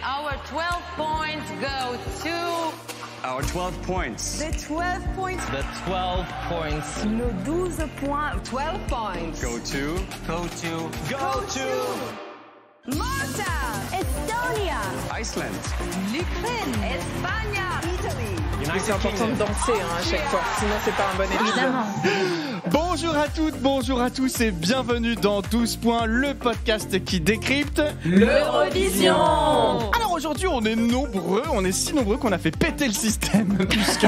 our 12 points go to... Our 12 points. The 12 points. The 12 points. Nos 12 points. 12 points. Go to. Malta. Estonia. Iceland. L'Ukraine. Espagne. Italy. C'est important de danser à chaque fois, sinon c'est pas un bon épisode. Évidemment. Bonjour à toutes, bonjour à tous et bienvenue dans 12 points, le podcast qui décrypte l'Eurovision. Alors aujourd'hui on est nombreux, on est si nombreux qu'on a fait péter le système puisque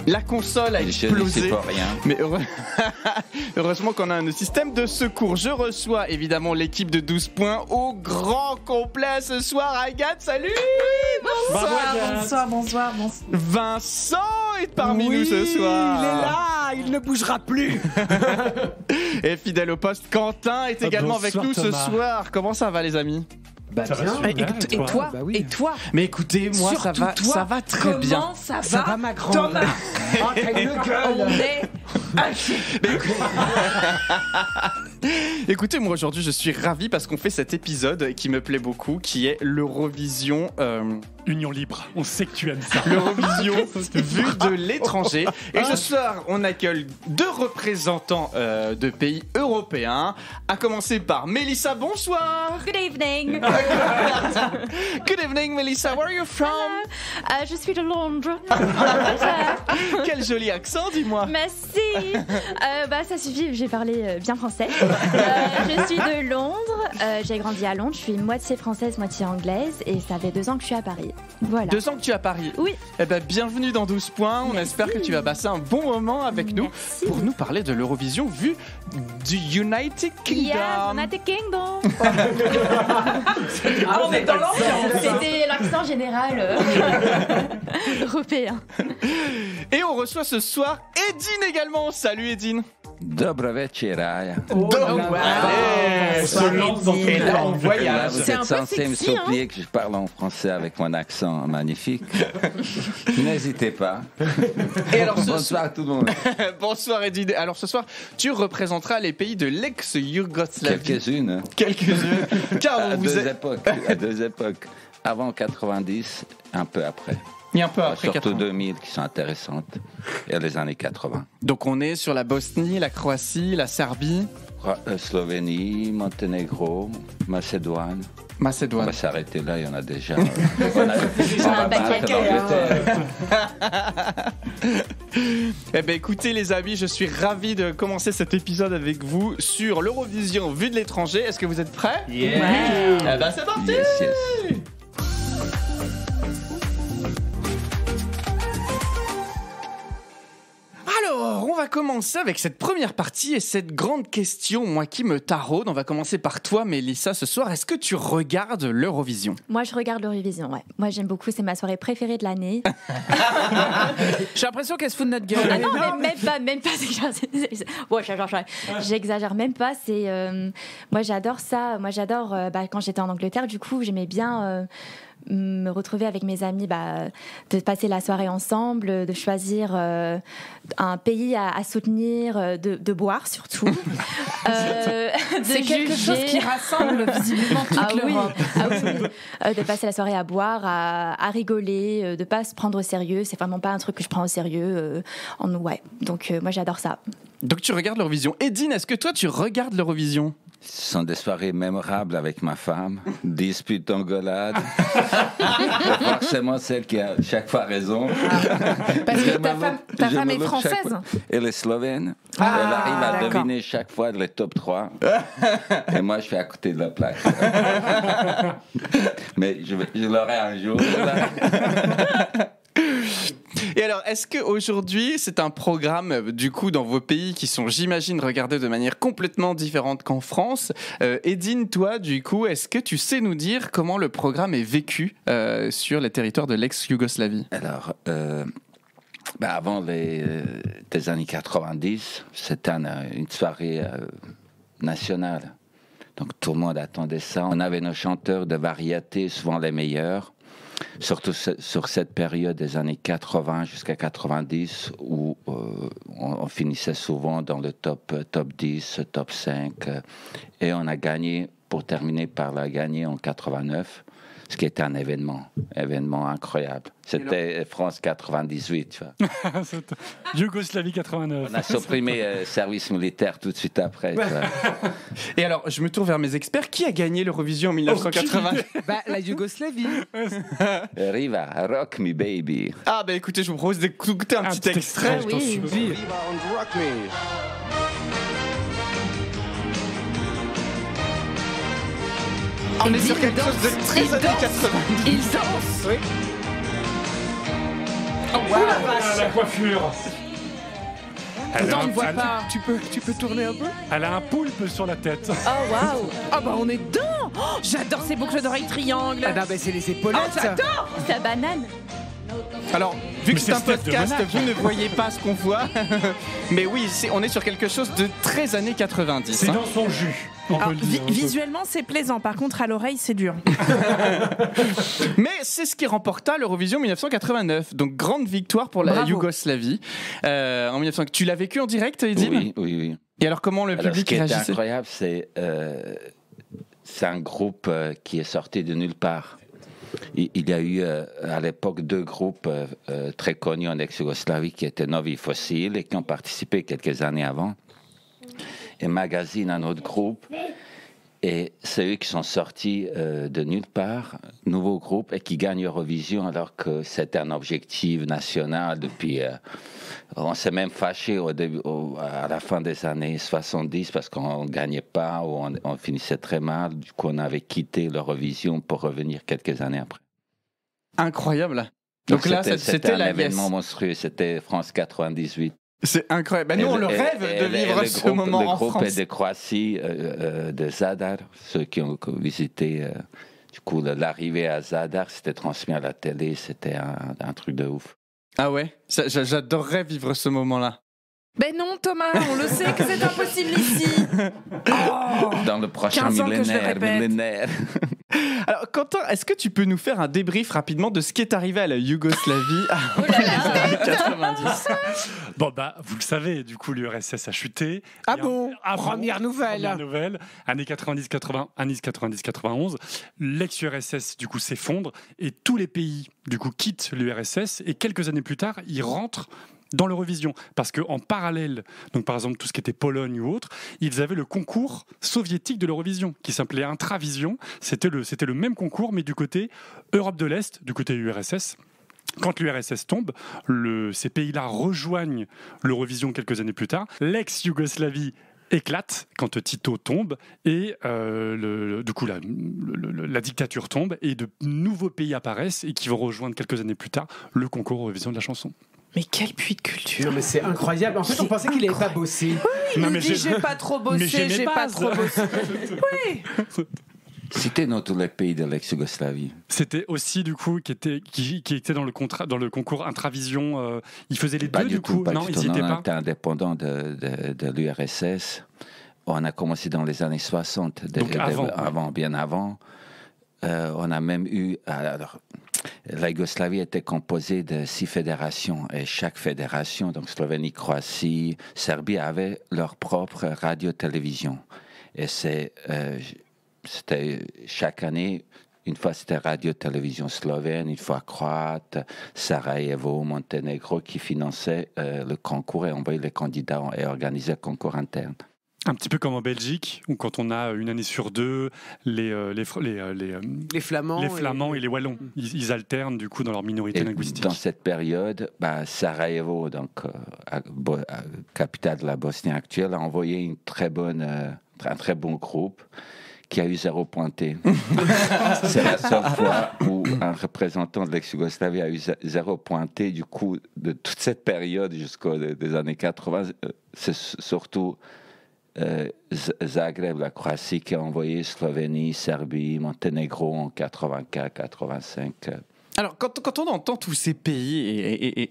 la console a explosé. C'est pas rien. Mais heureusement qu'on a un système de secours. Je reçois évidemment l'équipe de 12 points au grand complet ce soir. Agathe, salut. Bonsoir. Vincent est parmi nous ce soir. Il est là, il ne bougera plus. Et fidèle au poste, Quentin est également avec nous ce soir. Comment ça va les amis? Bah ça bien. va super, Et toi, bah oui. et toi. Mais écoutez, moi Surtout ça va très bien. Comment ça va ma grande. Thomas. Oh, t'as une gueule. On est Écoutez, moi aujourd'hui je suis ravi parce qu'on fait cet épisode qui me plaît beaucoup, qui est l'Eurovision. Union libre, on sait que tu aimes ça. L'Eurovision vue de l'étranger. Et ce soir, on accueille deux représentants de pays européens. À commencer par Mélissa, bonsoir. Good evening. Good evening, Mélissa. Where are you from? Je suis de Londres. Quel joli accent, dis-moi. Merci. Ça suffit, j'ai parlé bien français. Je suis de Londres. J'ai grandi à Londres. Je suis moitié française, moitié anglaise. Et ça fait 2 ans que je suis à Paris. Voilà. 2 ans que tu es à Paris. Oui. Eh ben, bienvenue dans 12 points. On espère que tu vas passer un bon moment avec nous pour nous parler de l'Eurovision vue du United Kingdom. Yeah, United Kingdom. On est dans l'ambiance. C'était l'accent général européen. Et on reçoit ce soir Edine également. Salut Edine. Dobro večeraja. Se lance dans Et là, on voyage. Vous C'est un êtes peu censé me sexy, hein. supplier que je parle en français avec mon accent magnifique. N'hésitez pas. Et alors Bonsoir tout le monde. bonsoir Edine. Alors ce soir, tu représenteras les pays de l'ex-Yougoslavie. Quelques-unes. Quelques-unes. Car À vous êtes... deux époques. Avant 90, un peu après. Il y a un peu après Surtout 80. 2000 qui sont intéressantes. Et les années 80. Donc on est sur la Bosnie, la Croatie, la Serbie, Slovénie, Monténégro, Macédoine. On Macédoine. va s'arrêter là, il y en a déjà. On va un battre paquet, l'Angleterre. Eh ben écoutez les amis, je suis ravi de commencer cet épisode avec vous sur l'Eurovision vue de l'étranger. Est-ce que vous êtes prêts? Yeah. Eh ben c'est parti. Yes. Alors, on va commencer avec cette première partie et cette grande question, moi qui me taraude. On va commencer par toi, Mélissa, ce soir. Est-ce que tu regardes l'Eurovision? Moi, je regarde l'Eurovision, ouais. Moi, j'aime beaucoup, c'est ma soirée préférée de l'année. J'ai l'impression qu'elle se fout de notre gueule. Ah non, mais même pas. Bon, j'exagère même pas. C'est, moi, j'adore ça. Moi, j'adore, quand j'étais en Angleterre, du coup, j'aimais bien me retrouver avec mes amis, de passer la soirée ensemble, de choisir un pays à soutenir, de boire surtout. C'est quelque chose qui rassemble visiblement toute l'Europe. De passer la soirée à boire, à rigoler, de pas se prendre au sérieux. C'est vraiment pas un truc que je prends au sérieux. Donc moi j'adore ça. Donc tu regardes l'Eurovision. Edine, est-ce que toi tu regardes l'Eurovision? Ce sont des soirées mémorables avec ma femme, disputes, engueulades. Forcément celle qui a chaque fois raison. Parce que ta femme est française. Elle est slovène. Ah, Elle arrive à d'accord. deviner chaque fois les top 3. Et moi, je suis à côté de la plaque. Mais je l'aurai un jour. Et alors, est-ce qu'aujourd'hui, c'est un programme, du coup, dans vos pays qui sont, j'imagine, regardés de manière complètement différente qu'en France? Edine, toi, du coup, est-ce que tu sais nous dire comment le programme est vécu sur les territoires de l'ex-Yougoslavie? Alors, avant des années 90, c'était une soirée nationale. Donc, tout le monde attendait ça. On avait nos chanteurs de variété, souvent les meilleurs. Surtout sur cette période des années 80 jusqu'à 90 où on finissait souvent dans le top 10, top 5 et on a gagné pour terminer par la gagner en 89, ce qui était un événement incroyable. C'était France 98, tu vois. Yougoslavie 89. On a supprimé service militaire tout de suite après. Tu vois. Et alors, je me tourne vers mes experts. Qui a gagné l'Eurovision en 1980? La Yougoslavie. Riva, rock me baby. Ah bah écoutez, je vous propose d'écouter un petit extrait. je t'en supplie. On est sur quelque chose de très années 90. Il danse. Oui. Oh, wow, la coiffure. Pourtant, on ne voit pas. Tu peux tourner un peu? Elle a un poulpe sur la tête. Oh waouh. Ah bah on est dedans. Oh, j'adore ces boucles d'oreilles triangles. Ah non, mais c'est les épaulettes. Oh, j'adore. Sa banane. Alors, vu que Mais c'est un c'est Steph de podcast, Monac. vous ne voyez pas ce qu'on voit. Mais oui, on est sur quelque chose de très années 90. C'est dans son jus. On peut Alors, le dire. visuellement, c'est plaisant. Par contre, à l'oreille, c'est dur. Mais c'est ce qui remporta l'Eurovision 1989. Donc, grande victoire pour la Bravo. Yougoslavie. En 1989. Tu l'as vécu en direct, Edine? Oui. Et alors, comment le Alors, public ce qui était réagissait? incroyable, c'est un groupe qui est sorti de nulle part. Il y a eu à l'époque 2 groupes très connus en ex-Yougoslavie qui étaient Novi Fossil et qui ont participé quelques années avant. Et Magazine, un autre groupe. Et c'est eux qui sont sortis de nulle part, nouveau groupe, et qui gagnent Eurovision alors que c'était un objectif national depuis... on s'est même fâché à la fin des années 70 parce qu'on ne gagnait pas ou on finissait très mal. Du coup, on avait quitté l'Eurovision pour revenir quelques années après. Incroyable. Donc là, c'était un la événement monstrueux. C'était France 98. C'est incroyable. Bah, nous, on le rêve de vivre ce moment en France. Le groupe est de Croatie, de Zadar. Ceux qui ont visité, du coup, l'arrivée à Zadar, c'était transmis à la télé. C'était un truc de ouf. Ah ouais? J'adorerais vivre ce moment-là. Ben non, Thomas, on le sait que c'est impossible ici. Dans le prochain 15 ans que je le répète. millénaire. Alors, Quentin, est-ce que tu peux nous faire un débrief rapidement de ce qui est arrivé à la Yougoslavie Oh après les années 90? Bon, bah, vous le savez, du coup, l'URSS a chuté. Ah Et bon? Première nouvelle. Première nouvelle. Années 90-91, l'ex-URSS, du coup, s'effondre et tous les pays, du coup, quittent l'URSS et quelques années plus tard, ils rentrent dans l'Eurovision. Parce qu'en parallèle, donc par exemple tout ce qui était Pologne ou autre, ils avaient le concours soviétique de l'Eurovision qui s'appelait Intravision. C'était le même concours, mais du côté Europe de l'Est, du côté URSS. Quand l'URSS tombe, ces pays-là rejoignent l'Eurovision quelques années plus tard. L'ex-Yougoslavie éclate quand Tito tombe et du coup la dictature tombe et de nouveaux pays apparaissent et qui vont rejoindre quelques années plus tard le concours Eurovision de la chanson. Mais quel puits de culture. Non, mais c'est incroyable. En fait, on pensait qu'il n'avait pas bossé. Il Non, nous mais dit j'ai pas trop bossé, j'ai pas trop bossé. Oui. C'était dans tous les pays de l'ex-Yougoslavie. C'était aussi du coup qui était dans le concours Intravision. Ils faisaient les Pas deux du du tout, coup. pas Non, du ils tout. n'y étaient On pas. était indépendant de l'URSS. On a commencé dans les années 60. Donc avant. Bien avant. On a même eu... Alors, la Yougoslavie était composée de 6 fédérations. Et chaque fédération, donc Slovénie, Croatie, Serbie, avait leur propre radio-télévision. Et c'était chaque année... Une fois, c'était radio-télévision slovène, une fois croate, Sarajevo, Monténégro, qui finançait le concours et envoyait les candidats et organisait le concours interne. Un petit peu comme en Belgique, où quand on a une année sur deux, les Flamands et les Wallons, ils alternent du coup dans leur minorité linguistique. Dans cette période, Sarajevo, donc capitale de la Bosnie actuelle, a envoyé un très bon groupe qui a eu 0 pointé. C'est la seule fois où un représentant de l'ex-Yougoslavie a eu 0 pointé. Du coup, de toute cette période jusqu'aux des années 80, c'est surtout Zagreb, la Croatie, qui a envoyé Slovénie, Serbie, Monténégro en 84, 85. Alors, quand on entend tous ces pays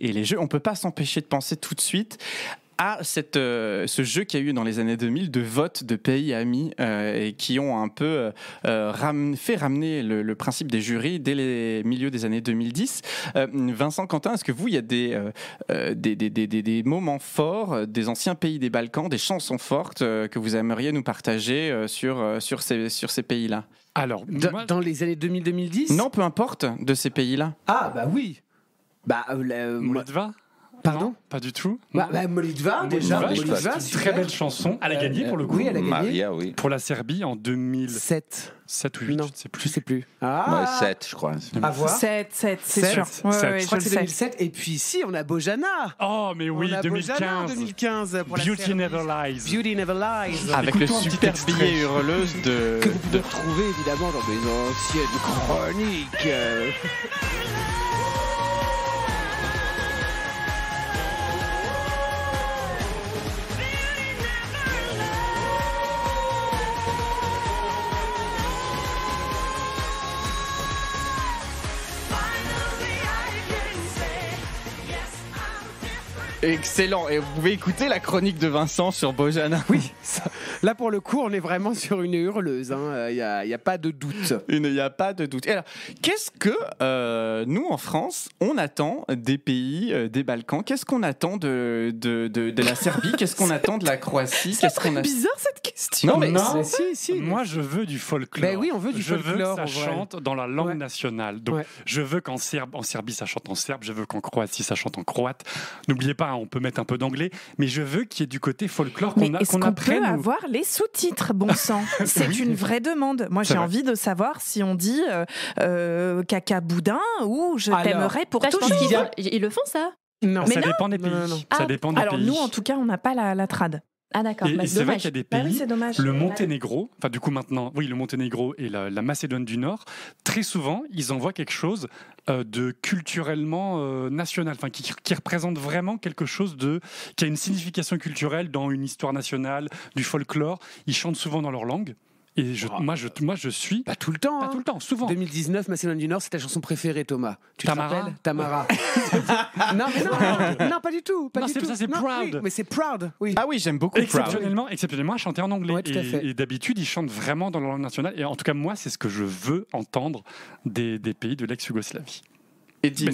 et les jeux, on ne peut pas s'empêcher de penser tout de suite à ce jeu qu'il y a eu dans les années 2000 de vote de pays amis et qui ont un peu fait ramener le principe des jurys dès les milieux des années 2010. Vincent, Quentin, est-ce que vous, il y a des moments forts des anciens pays des Balkans, des chansons fortes que vous aimeriez nous partager sur ces pays-là? Alors, Dans les années 2000-2010 Non, peu importe, de ces pays-là. Ah, bah oui. Bah, Molitva? Pardon? Non, pas du tout. Molitva, déjà. Molitva, c'est une très belle chanson. Elle a gagné pour le coup. Oui, elle a gagné. Maria, oui. Pour la Serbie en 2007 7. ou 8, Non, je ne sais plus. Ah, Ouais, 7, je crois. à voir. 7, c'est Sept. sûr. Sept. Ouais, Sept. ouais, Je crois je que le c'est sais. 2007. Et puis ici, on a Bojana. Oh, mais oui, On a Bojana en 2015. 2015 pour la Beauty Serbie. Never Lies. Beauty Never Lies. Avec le Écoutons un petit super extrait. billet hurleuse de... Que vous pouvez retrouver évidemment dans mes anciennes chroniques. Excellent. Et vous pouvez écouter la chronique de Vincent sur Bojana. Oui, ça, là pour le coup, on est vraiment sur une hurleuse. Il n'y a pas de doute. Il n'y a pas de doute. Et alors, qu'est-ce que nous, en France, on attend des pays des Balkans? Qu'est-ce qu'on attend de la Serbie? Qu'est-ce qu'on attend de la Croatie? Qu'est-ce qu'on a... Bizarre cette question. Non, mais Non. Si. Moi, je veux du folklore. Ben oui, on veut du Je veux folklore, que en ça vrai. chante dans la langue Ouais. nationale. Donc, Ouais. je veux qu'en Serbie, ça chante en serbe. Je veux qu'en Croatie, ça chante en croate. N'oubliez pas, on peut mettre un peu d'anglais, mais je veux qu'il y ait du côté folklore Mais qu'on est-ce qu'on apprenne. peut avoir les sous-titres, bon sang? C'est une vraie demande. Moi, C'est j'ai vrai. envie de savoir si on dit caca boudin ou je Alors, t'aimerais pour Ça, je pense toujours. qu'ils le font, ça. Non. Mais Ça non. dépend des pays. Non. Ça Ah, dépend des Alors pays. nous, en tout cas, on n'a pas la trad. Ah, d'accord. Et Bah, c'est vrai dommage. qu'il y a des Bah pays, oui, c'est dommage. le Monténégro, enfin du coup maintenant, oui, le Monténégro et la Macédoine du Nord, très souvent, ils envoient quelque chose de culturellement national, enfin qui représente vraiment quelque chose qui a une signification culturelle dans une histoire nationale, du folklore. Ils chantent souvent dans leur langue. Et moi, je suis Pas tout le temps. pas tout le temps, souvent. 2019, Macédoine du Nord, c'est ta chanson préférée, Thomas. Tu te Tamara. rappelles Tamara. Non, mais non, pas du tout. Pas Non, du c'est tout. ça, c'est Non, Proud. oui, mais c'est Proud, oui. Ah oui, j'aime beaucoup Proud. Exceptionnellement à chanter en anglais. Ouais, tout à fait. Et d'habitude, ils chantent vraiment dans leur langue nationale. Et en tout cas, moi, c'est ce que je veux entendre des pays de l'ex-Yougoslavie. Et Dean,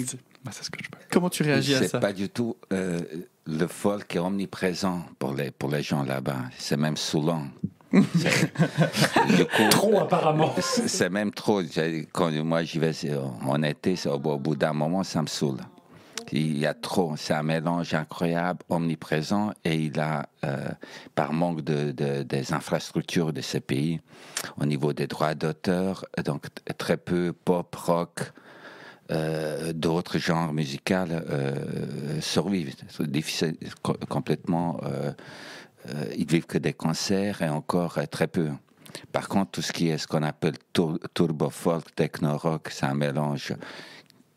C'est ce que je veux. comment tu réagis à C'est ça? pas du tout le folk est omniprésent pour les gens là-bas. C'est même saoulant. Du coup, Trop, apparemment. c'est même trop. Quand moi j'y vais en été, au bout d'un moment, ça me saoule. Il y a trop. C'est un mélange incroyable, omniprésent, et il a, par manque des infrastructures de ces pays, au niveau des droits d'auteur, donc très peu pop, rock. D'autres genres musicaux survivent. C'est difficile, complètement. Ils vivent que des concerts et encore très peu. Par contre, tout ce qui est ce qu'on appelle turbo folk, techno rock, c'est un mélange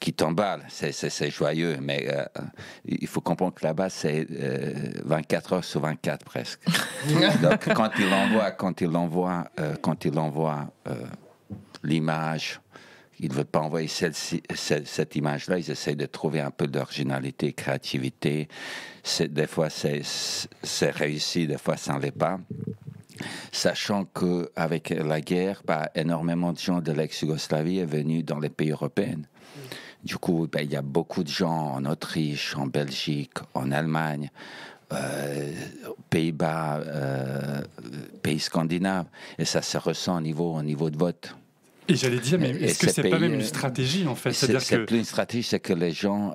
qui t'emballe. C'est joyeux, mais il faut comprendre que là-bas, c'est 24 heures sur 24 presque. Donc, quand il envoie l'image, ils ne veulent pas envoyer cette image-là. Ils essayent de trouver un peu d'originalité, créativité. Des fois, c'est réussi, des fois, ça ne l'est pas. Sachant qu'avec la guerre, énormément de gens de l'ex-Yougoslavie sont venus dans les pays européens. Du coup, il y a beaucoup de gens en Autriche, en Belgique, en Allemagne, Pays-Bas, pays scandinaves. Et ça se ressent au niveau de vote. Et j'allais dire, mais est-ce que c'est pas même une stratégie en fait? C'est plus une stratégie, c'est que les gens.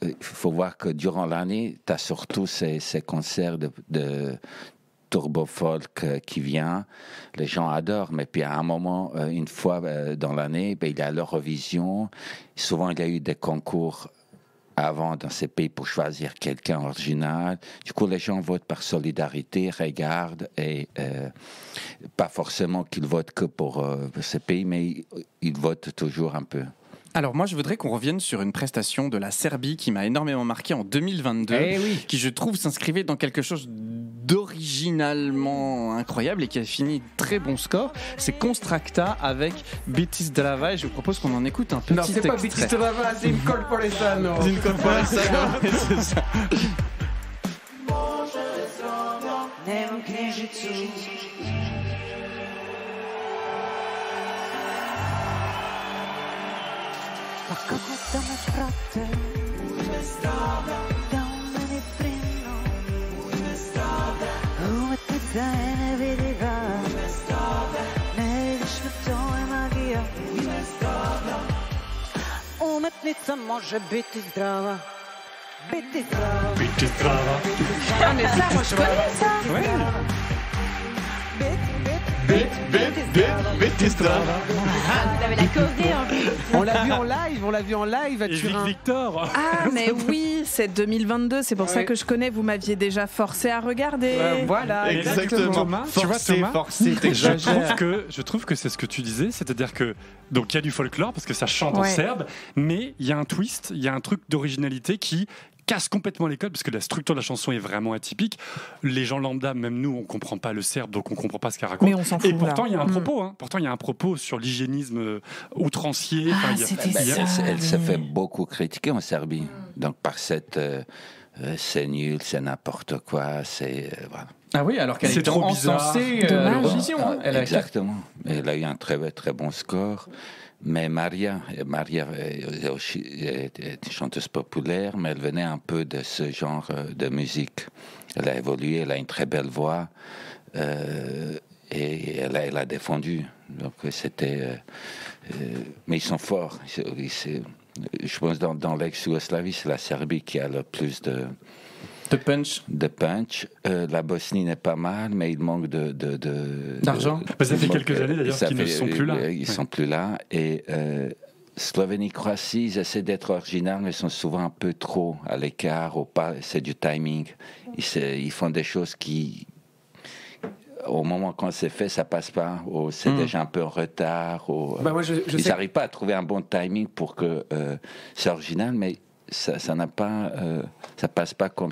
Il faut voir que durant l'année, tu as surtout ces concerts de turbo folk qui viennent. Les gens adorent, mais puis à un moment, une fois dans l'année, il y a l'Eurovision. Souvent, il y a eu des concours avant dans ces pays pour choisir quelqu'un original. Du coup, les gens votent par solidarité, regardent et pas forcément qu'ils votent que pour ces pays, mais ils votent toujours un peu. Alors moi, je voudrais qu'on revienne sur une prestation de la Serbie qui m'a énormément marqué en 2022, qui je trouve s'inscrivait dans quelque chose d'originalement incroyable et qui a fini très bon score. C'est Constracta avec Bitis Drava et je vous propose qu'on en écoute un petit Non, c'est pas extrait. Bitis Drava, c'est Incorporesano. Incorporesano, c'est ça. nemam knjižicu. Pa kako da me prate, da o meni brinu, umetnica je nevidiva, ne vidiš me, to je magija. Umetnica može biti zdrava. Biti zdrava. Biti zdrava. Ah, mais ça, moi je connais ça. Ouais. Vous avez la choré en plus. On l'a vu en live à Et Vic Turin. Victor. Ah, mais oui, c'est 2022, c'est pour ça Oui. que je connais, vous m'aviez déjà forcé à regarder. Voilà, Exactement. Thomas, tu vois, Forcé, Thomas, forcé, je t'exagères. trouve que c'est ce que tu disais, c'est-à-dire que donc il y a du folklore parce que ça chante en Ouais. serbe, mais il y a un twist, il y a un truc d'originalité qui casse complètement les codes parce que la structure de la chanson est vraiment atypique. Les gens lambda, même nous, on comprend pas le serbe, donc on comprend pas ce qu'elle raconte. Mais on s'en fout, Et pourtant, là. il y a un propos. Hein. Pourtant, il y a un propos sur l'hygiénisme outrancier. Enfin, Ah, il y a- c'était Ben, ça. elle se fait beaucoup critiquer en Serbie. Donc par cette c'est nul, c'est n'importe quoi, c'est voilà. Ah oui, alors qu'elle C'est est trop encensée Dommage. l'Eurovision. Hein. Elle a Exactement. Elle a eu un très très bon score. Mais Maria était une chanteuse populaire, mais elle venait un peu de ce genre de musique. Elle a évolué, elle a une très belle voix et elle a défendu. Donc c'était. Mais ils sont forts. Je pense que dans l'ex-Yougoslavie, c'est la Serbie qui a le plus de punch. punch. La Bosnie n'est pas mal, mais il manque D'argent. Bah, ça fait quelques années d'ailleurs qu'ils ne sont plus là. Ils sont plus là. Et Slovénie-Croatie, ils essaient d'être originaux, mais ils sont souvent un peu trop à l'écart. C'est du timing. Ils font des choses qui, au moment quand c'est fait, ça passe pas. C'est déjà un peu en retard. Bah, moi, je ils sais- n'arrivent pas à trouver un bon timing pour que c'est original, mais ça n'a pas, ça passe pas comme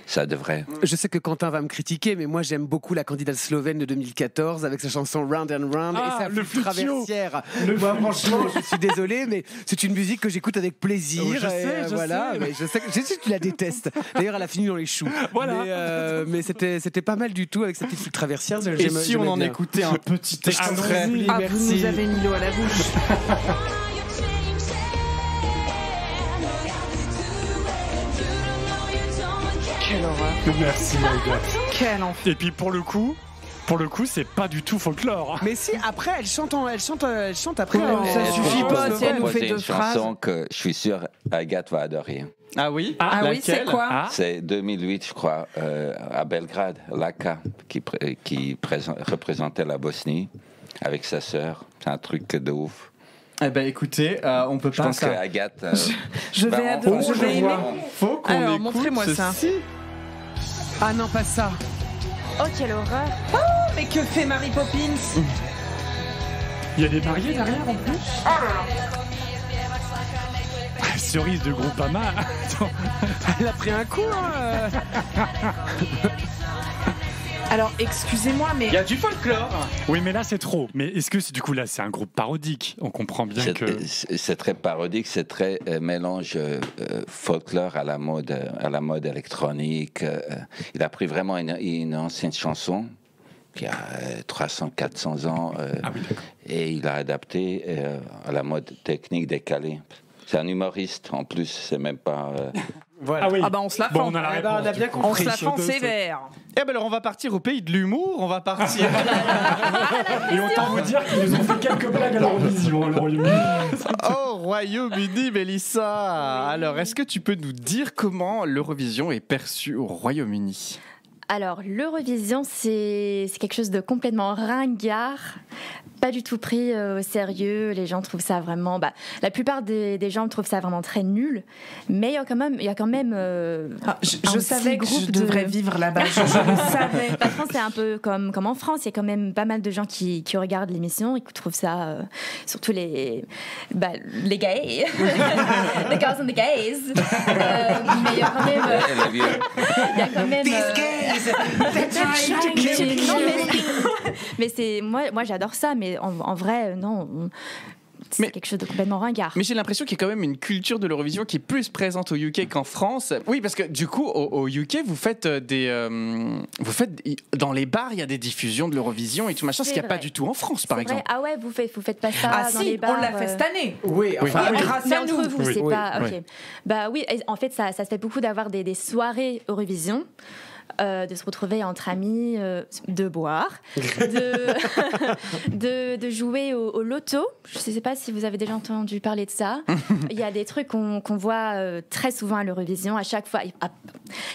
ça devrait. Je sais que Quentin va me critiquer, mais moi j'aime beaucoup la candidate slovène de 2014 avec sa chanson Round and Round Ah, et sa le flûte flutio. traversière. Moi franchement, je suis désolé, mais c'est une musique que j'écoute avec plaisir. Oh, je sais, voilà, sais. mais je sais que tu la détestes. D'ailleurs, elle a fini dans les choux. Voilà. Mais c'était pas mal du tout avec sa petite flûte traversière. Et si on en écoutait un petit extrait? Allons-y. Ah, vous nous avez mis l'eau à la bouche. Quelle horreur. Merci, Agathe. Quel enfer. Et puis pour le coup, c'est pas du tout folklore. Mais si, après, elle chante après. Non, ça suffit pas, si elle nous fait C'est deux une phrases. chanson que je suis sûr Agathe va adorer. Ah oui. Ah oui, c'est Laquelle? quoi? Ah, C'est 2008, je crois, à Belgrade, Laka, qui représentait la Bosnie avec sa sœur. C'est un truc de ouf. Eh ben écoutez, on peut Je pas pense ça. qu'Agathe. Je vais adorer, je vais aimer. Faut qu'on Alors, écoute montrez-moi ça. ceci. Ah non, pas ça. Oh, quelle horreur. Mais que fait Mary Poppins? il y a des mariés derrière en plus. Ah, cerise de Groupama. Attends. Elle a pris un coup. Hein. Alors, excusez-moi, mais Il y a du folklore. Oui, mais là c'est trop. Mais est-ce que du coup là c'est un groupe parodique? On comprend bien que. C'est très parodique, c'est très mélange folklore à la mode électronique. Il a pris vraiment une ancienne chanson qui a 300-400 ans Ah oui, d'accord. et il a adapté à la mode technique décalée. C'est un humoriste en plus, c'est même pas. Voilà. Ah oui. ah bah on se la Bon, fend. on a la Eh ben, réponse. on a bien du coup. On compris. se la fend sévère. Eh ben alors on va partir au pays de l'humour. On va partir. Et autant vous dire qu'ils nous ont fait quelques blagues à l'Eurovision. à l'Eurovision. Au Royaume-Uni, Mélissa. Alors, est-ce que tu peux nous dire comment l'Eurovision est perçue au Royaume-Uni? Alors, l'Eurovision, c'est quelque chose de complètement ringard, pas du tout pris au sérieux. Les gens trouvent ça vraiment. La plupart des gens trouvent ça vraiment très nul. Mais il y a quand même. Je savais que je devrais vivre là-bas. Je le savais. La France, c'est un peu comme en France. Il y a quand même pas mal de gens qui regardent l'émission et qui trouvent ça, surtout les gays, les girls and the gays. Mais il y a quand même. Il y a quand même. Mais c'est moi j'adore ça, mais en vrai non. c'est quelque chose de complètement ringard. Mais j'ai l'impression qu'il y a quand même une culture de l'Eurovision qui est plus présente au UK qu'en France. Oui, parce que du coup, au UK, vous faites dans les bars, il y a des diffusions de l'Eurovision et tout machin, ce qu'il n'y a pas du tout en France, par exemple. Ah ouais, vous faites pas ça dans les bars. On l'a fait cette année. Oui, enfin, grâce mais à nous. entre vous, c'est Oui. pas. Ok. Bah oui, en fait, ça se fait beaucoup d'avoir des soirées Eurovision. De se retrouver entre amis, de boire, de jouer au loto. Je ne sais pas si vous avez déjà entendu parler de ça. Il y a des trucs qu'on voit très souvent à l'Eurovision. À chaque fois,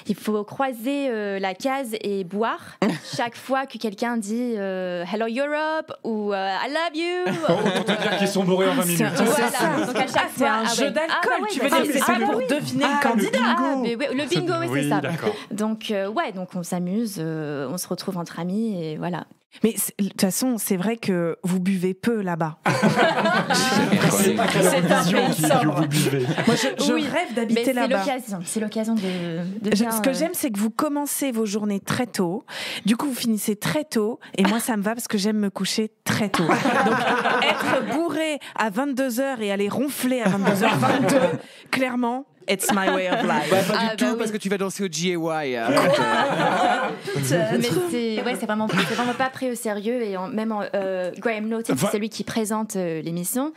il faut croiser la case et boire chaque fois que quelqu'un dit Hello Europe ou I love you. Autant te dire qu'ils sont bourrés en 20 minutes. Voilà. Donc à chaque C'est fois, un jeu d'alcool. Tu veux dire que c'est pour deviner le candidat. mais oui, le bingo, oui, c'est ça. D'accord. Donc donc on s'amuse, on se retrouve entre amis et voilà. Mais de toute façon, c'est vrai que vous buvez peu là-bas. C'est un pays sobre. Moi, je rêve d'habiter mais là-bas. C'est l'occasion de bien, Ce que j'aime, c'est que vous commencez vos journées très tôt. Du coup, vous finissez très tôt. Et moi, ça me va parce que j'aime me coucher très tôt. Donc, être bourré à 22h et aller ronfler à 22h22, clairement, it's my way of life. Pas du tout, parce que tu vas danser au GAY. mais c'est vraiment pas pris au sérieux et Graham Norton, c'est celui qui présente l'émission.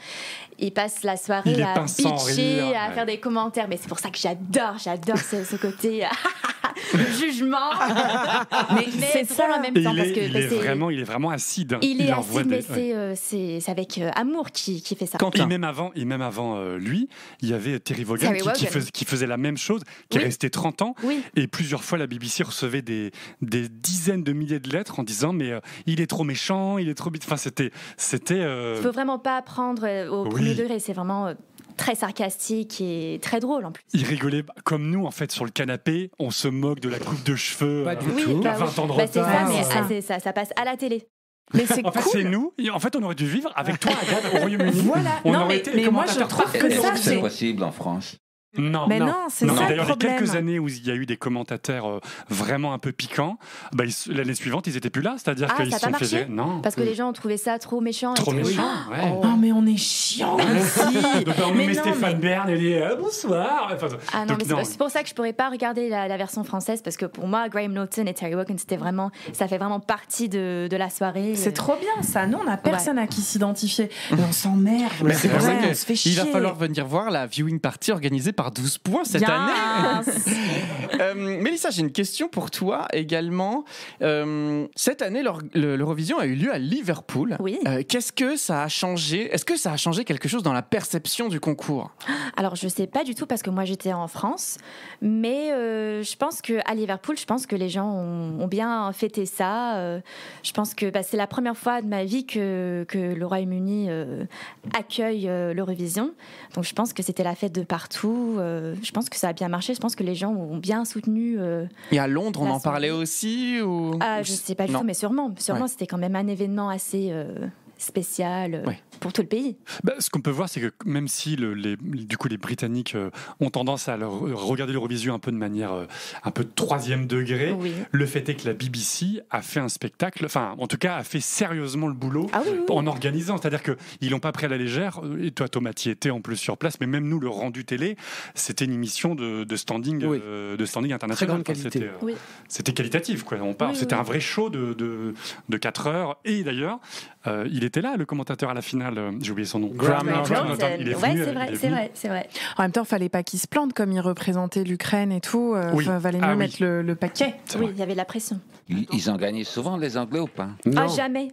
Il passe la soirée à bitcher, à faire des commentaires, mais c'est pour ça que j'adore ce côté jugement. mais c'est ça en même temps parce que il est vraiment acide. Il est acide, mais c'est avec amour qui fait ça. Et même avant lui, il y avait Terry Vaughan qui faisait la même chose, qui est resté 30 ans. Oui. Et plusieurs fois, la BBC recevait des dizaines de milliers de lettres en disant mais il est trop méchant, il est trop... Enfin, c'était... Il faut vraiment pas prendre au premier degré, c'est vraiment... très sarcastique et très drôle en plus. Il rigolait comme nous en fait sur le canapé, on se moque de la coupe de cheveux à 20 ans de retard. C'est ça, mais ça passe à la télé. Mais c'est en fait, cool. c'est nous. En fait, on aurait dû vivre avec toi, Agathe, au Royaume-Uni. Voilà. On non, aurait été mais moi, je trouve que ça, c'est possible en France. Non, mais non, c'est ça le D'ailleurs, problème. il y a quelques années où il y a eu des commentateurs vraiment un peu piquants, l'année suivante, ils étaient plus là. C'est-à-dire qu'ils se sont fait... Non. Parce que les gens ont trouvé ça trop méchant. Trop méchant, ouais. Oh, mais on est chiant ici. On met Stéphane Bern et dit bonsoir. Enfin, c'est pour ça que je pourrais pas regarder la version française, parce que pour moi, Graham Norton et Terry Vaughan, ça fait vraiment partie de la soirée. C'est trop bien ça. Nous, on a personne à qui s'identifier. Mais on s'emmerde. Mais c'est pour ça qu'il va falloir venir voir la viewing party organisée par 12 points cette année. Mélissa, j'ai une question pour toi également. Cette année, l'Eurovision a eu lieu à Liverpool. Oui. Qu'est-ce que ça a changé ? Est-ce que ça a changé quelque chose dans la perception du concours ? Alors, je sais pas du tout parce que moi, j'étais en France. Mais je pense qu'à Liverpool, les gens ont bien fêté ça. Je pense que c'est la première fois de ma vie que le Royaume-Uni accueille l'Eurovision. Donc, je pense que c'était la fête de partout. Je pense que ça a bien marché. Je pense que les gens ont bien soutenu. Et à Londres, on en parlait aussi ou... Je ne sais pas du tout, mais sûrement c'était quand même un événement assez spécial pour tout le pays. Ce qu'on peut voir, c'est que même si les Britanniques ont tendance à regarder l'Eurovision un peu de manière un peu de troisième degré, le fait est que la BBC a fait un spectacle, enfin en tout cas a fait sérieusement le boulot en organisant, c'est-à-dire qu'ils l'ont pas pris à la légère. Et toi, Thomas, tu étais en plus sur place, mais même nous, le rendu télé, c'était une émission de standing international. Très grande qualité. C'était qualitatif, quoi. C'était un vrai show de 4 heures. Et d'ailleurs, il était là, le commentateur à la finale. J'ai oublié son nom. Graham Norton. Il est venu. C'est vrai. En même temps, fallait pas qu'il se plante comme il représentait l'Ukraine et tout. Valait mieux mettre le paquet. Oui, il y avait de la pression. Ils ont gagné souvent, les Anglais, ou pas ? Jamais.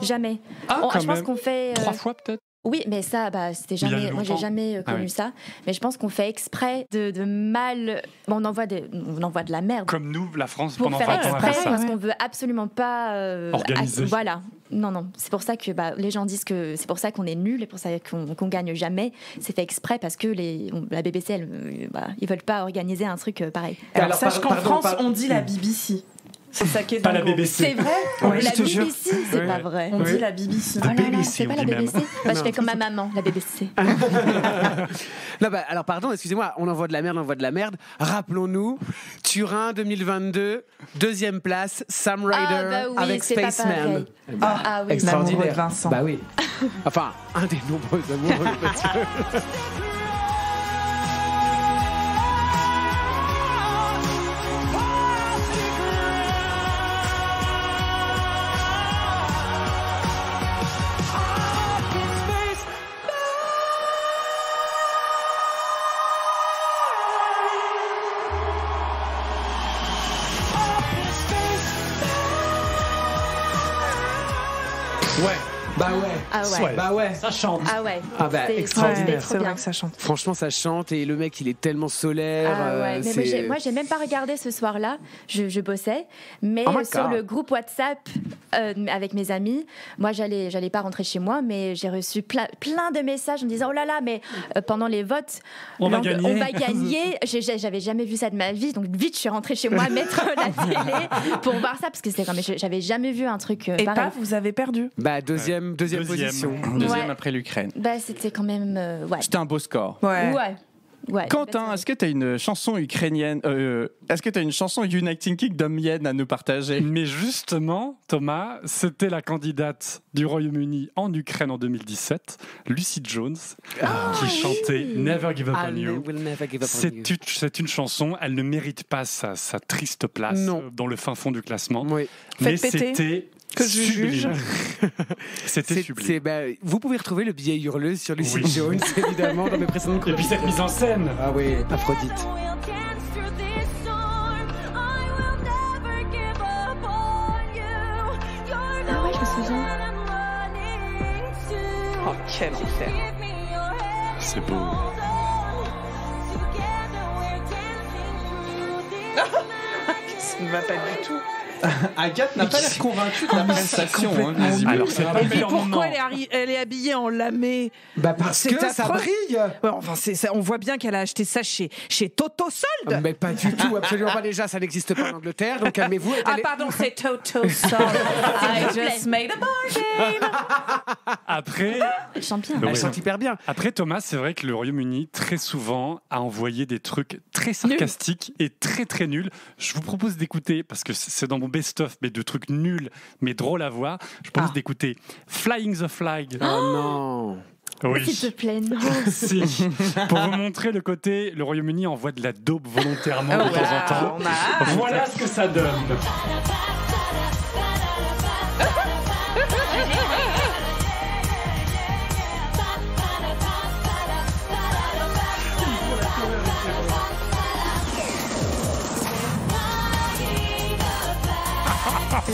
Je pense qu'on fait 3 fois peut-être. Oui, mais ça, c'était jamais. Moi, j'ai jamais connu ça. Mais je pense qu'on fait exprès de mal. On envoie de la merde. Comme nous, la France, pour pendant faire 20 ans, exprès, ça. parce qu'on veut absolument pas organiser. Voilà. Non. C'est pour ça que les gens disent que c'est pour ça qu'on est nuls et pour ça qu'on gagne jamais. C'est fait exprès parce que la BBC, ils veulent pas organiser un truc pareil. Alors sache qu'en France, on dit la BBC. C'est ça qui est pas la BBC. C'est vrai. Oui, la BBC, c'est pas vrai. On dit la BBC. C'est pas la BBC. Je fais comme ma maman, la BBC. Non, alors pardon, excusez-moi, on envoie de la merde. Rappelons-nous, Turin 2022, 2e place, Sam Ryder avec Spaceman. Oui. Extraordinaire. Vincent. Bah oui. Enfin, un des nombreux amoureux de Mathieu. Ouais. Bah ouais. Ah ouais. Bah ouais. Ça chante. Ah ouais. Ah bah, C'est- extraordinaire. c'était Ouais, trop c'est bien. vrai que ça chante. Franchement, ça chante et le mec, il est tellement solaire. Ah ouais, mais c'est- moi j'ai même pas regardé ce soir-là, je bossais, mais Oh my sur God. le groupe WhatsApp avec mes amis, moi j'allais pas rentrer chez moi, mais j'ai reçu plein de messages en me disant oh là là, mais pendant les votes, On va gagner. on va gagner. J'avais jamais vu ça de ma vie, donc vite je suis rentrée chez moi mettre la télé pour voir ça parce que c'était comme j'avais jamais vu un truc Et pareil. paf, vous avez perdu. Bah, deuxième position. Deuxième Ouais. après l'Ukraine. Bah c'était quand même ouais. C'était un beau score. Ouais. Ouais. Quentin, est-ce que tu as une chanson ukrainienne est-ce que tu as une chanson United Kingdom à nous partager? Mais justement, Thomas, c'était la candidate du Royaume-Uni en Ukraine en 2017, Lucy Jones, qui chantait Never Give Up I on You. will never give up on you. C'est une chanson, elle ne mérite pas sa triste place Non. dans le fin fond du classement. Oui. Mais Faites péter, c'était que je juge. sublime. C'était sublime. Vous pouvez retrouver le billet hurleuse sur Lucy Oui. Jones, évidemment, dans mes précédentes Et puis cette mise en scène. Ah oui, Aphrodite. Ah ouais, je me souviens. Oh, quel enfer. C'est beau. Ça ne va pas du tout. Agathe n'a pas l'air convaincue de la prestation. complètement visiblement. Alors c'est pas Et le puis meilleur moment. pourquoi elle est habillée en lamé? Bah parce C'est que ça affreux. brille. Ouais, enfin, on voit bien qu'elle a acheté ça chez Toto Solde. Mais pas du tout, absolument pas. Déjà, ça n'existe pas en Angleterre, donc calmez-vous. Ah pardon, c'est Toto Solde. I just made a bargain. Après, Elle chante bien. Elle Ouais. chante hyper bien. Après, Thomas, c'est vrai que le Royaume-Uni, très souvent, a envoyé des trucs très sarcastiques et très très nuls. Je vous propose d'écouter, parce que c'est dans mon best-of, mais de trucs nuls, mais drôles à voir. Je propose d'écouter Flying the Flag. Oh non. Oui. S'il te plaît, non. Si. Pour vous montrer le côté, le Royaume-Uni envoie de la dope volontairement de temps en temps. On a hâte. Voilà ce que ça donne.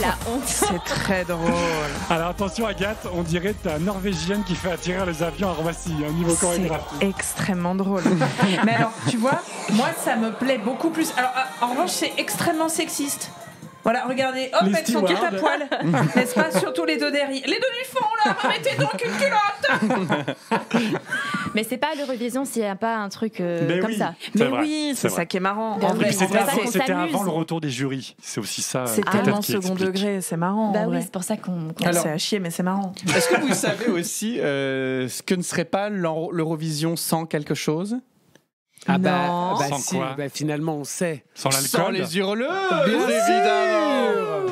La honte. C'est très drôle. Alors attention Agathe, on dirait ta Norvégienne qui fait atterrir les avions à Roissy, au niveau C'est chorégraphique. extrêmement drôle. Mais alors, tu vois, moi, ça me plaît beaucoup plus. Alors, en revanche, c'est extrêmement sexiste. Voilà, regardez, hop, Les elles sont toutes à stewards. poil. N'est-ce pas? Surtout les deux derrière. Les deux du fond, là, remettez donc une culotte. Mais c'est pas l'Eurovision s'il n'y a pas un truc Mais comme oui. ça. C'est Mais vrai, oui, c'est c'est vrai. ça qui est marrant. Et En Et vrai, puis on c'était voit avant, ça qu'on c'était s'amuse. avant le retour des jurys. C'est aussi ça. c'est peut-être, tellement qui second explique. degré, c'est marrant. Bah en oui, vrai. c'est pour ça qu'on. Alors- C'est à chier, mais c'est marrant. Est-ce que vous savez aussi ce que ne serait pas l'Eurovision sans quelque chose? Ah Non. bah Sans si, quoi bah finalement on sait. Sans l'alcool. Sans les hurleuses, Bien évidemment.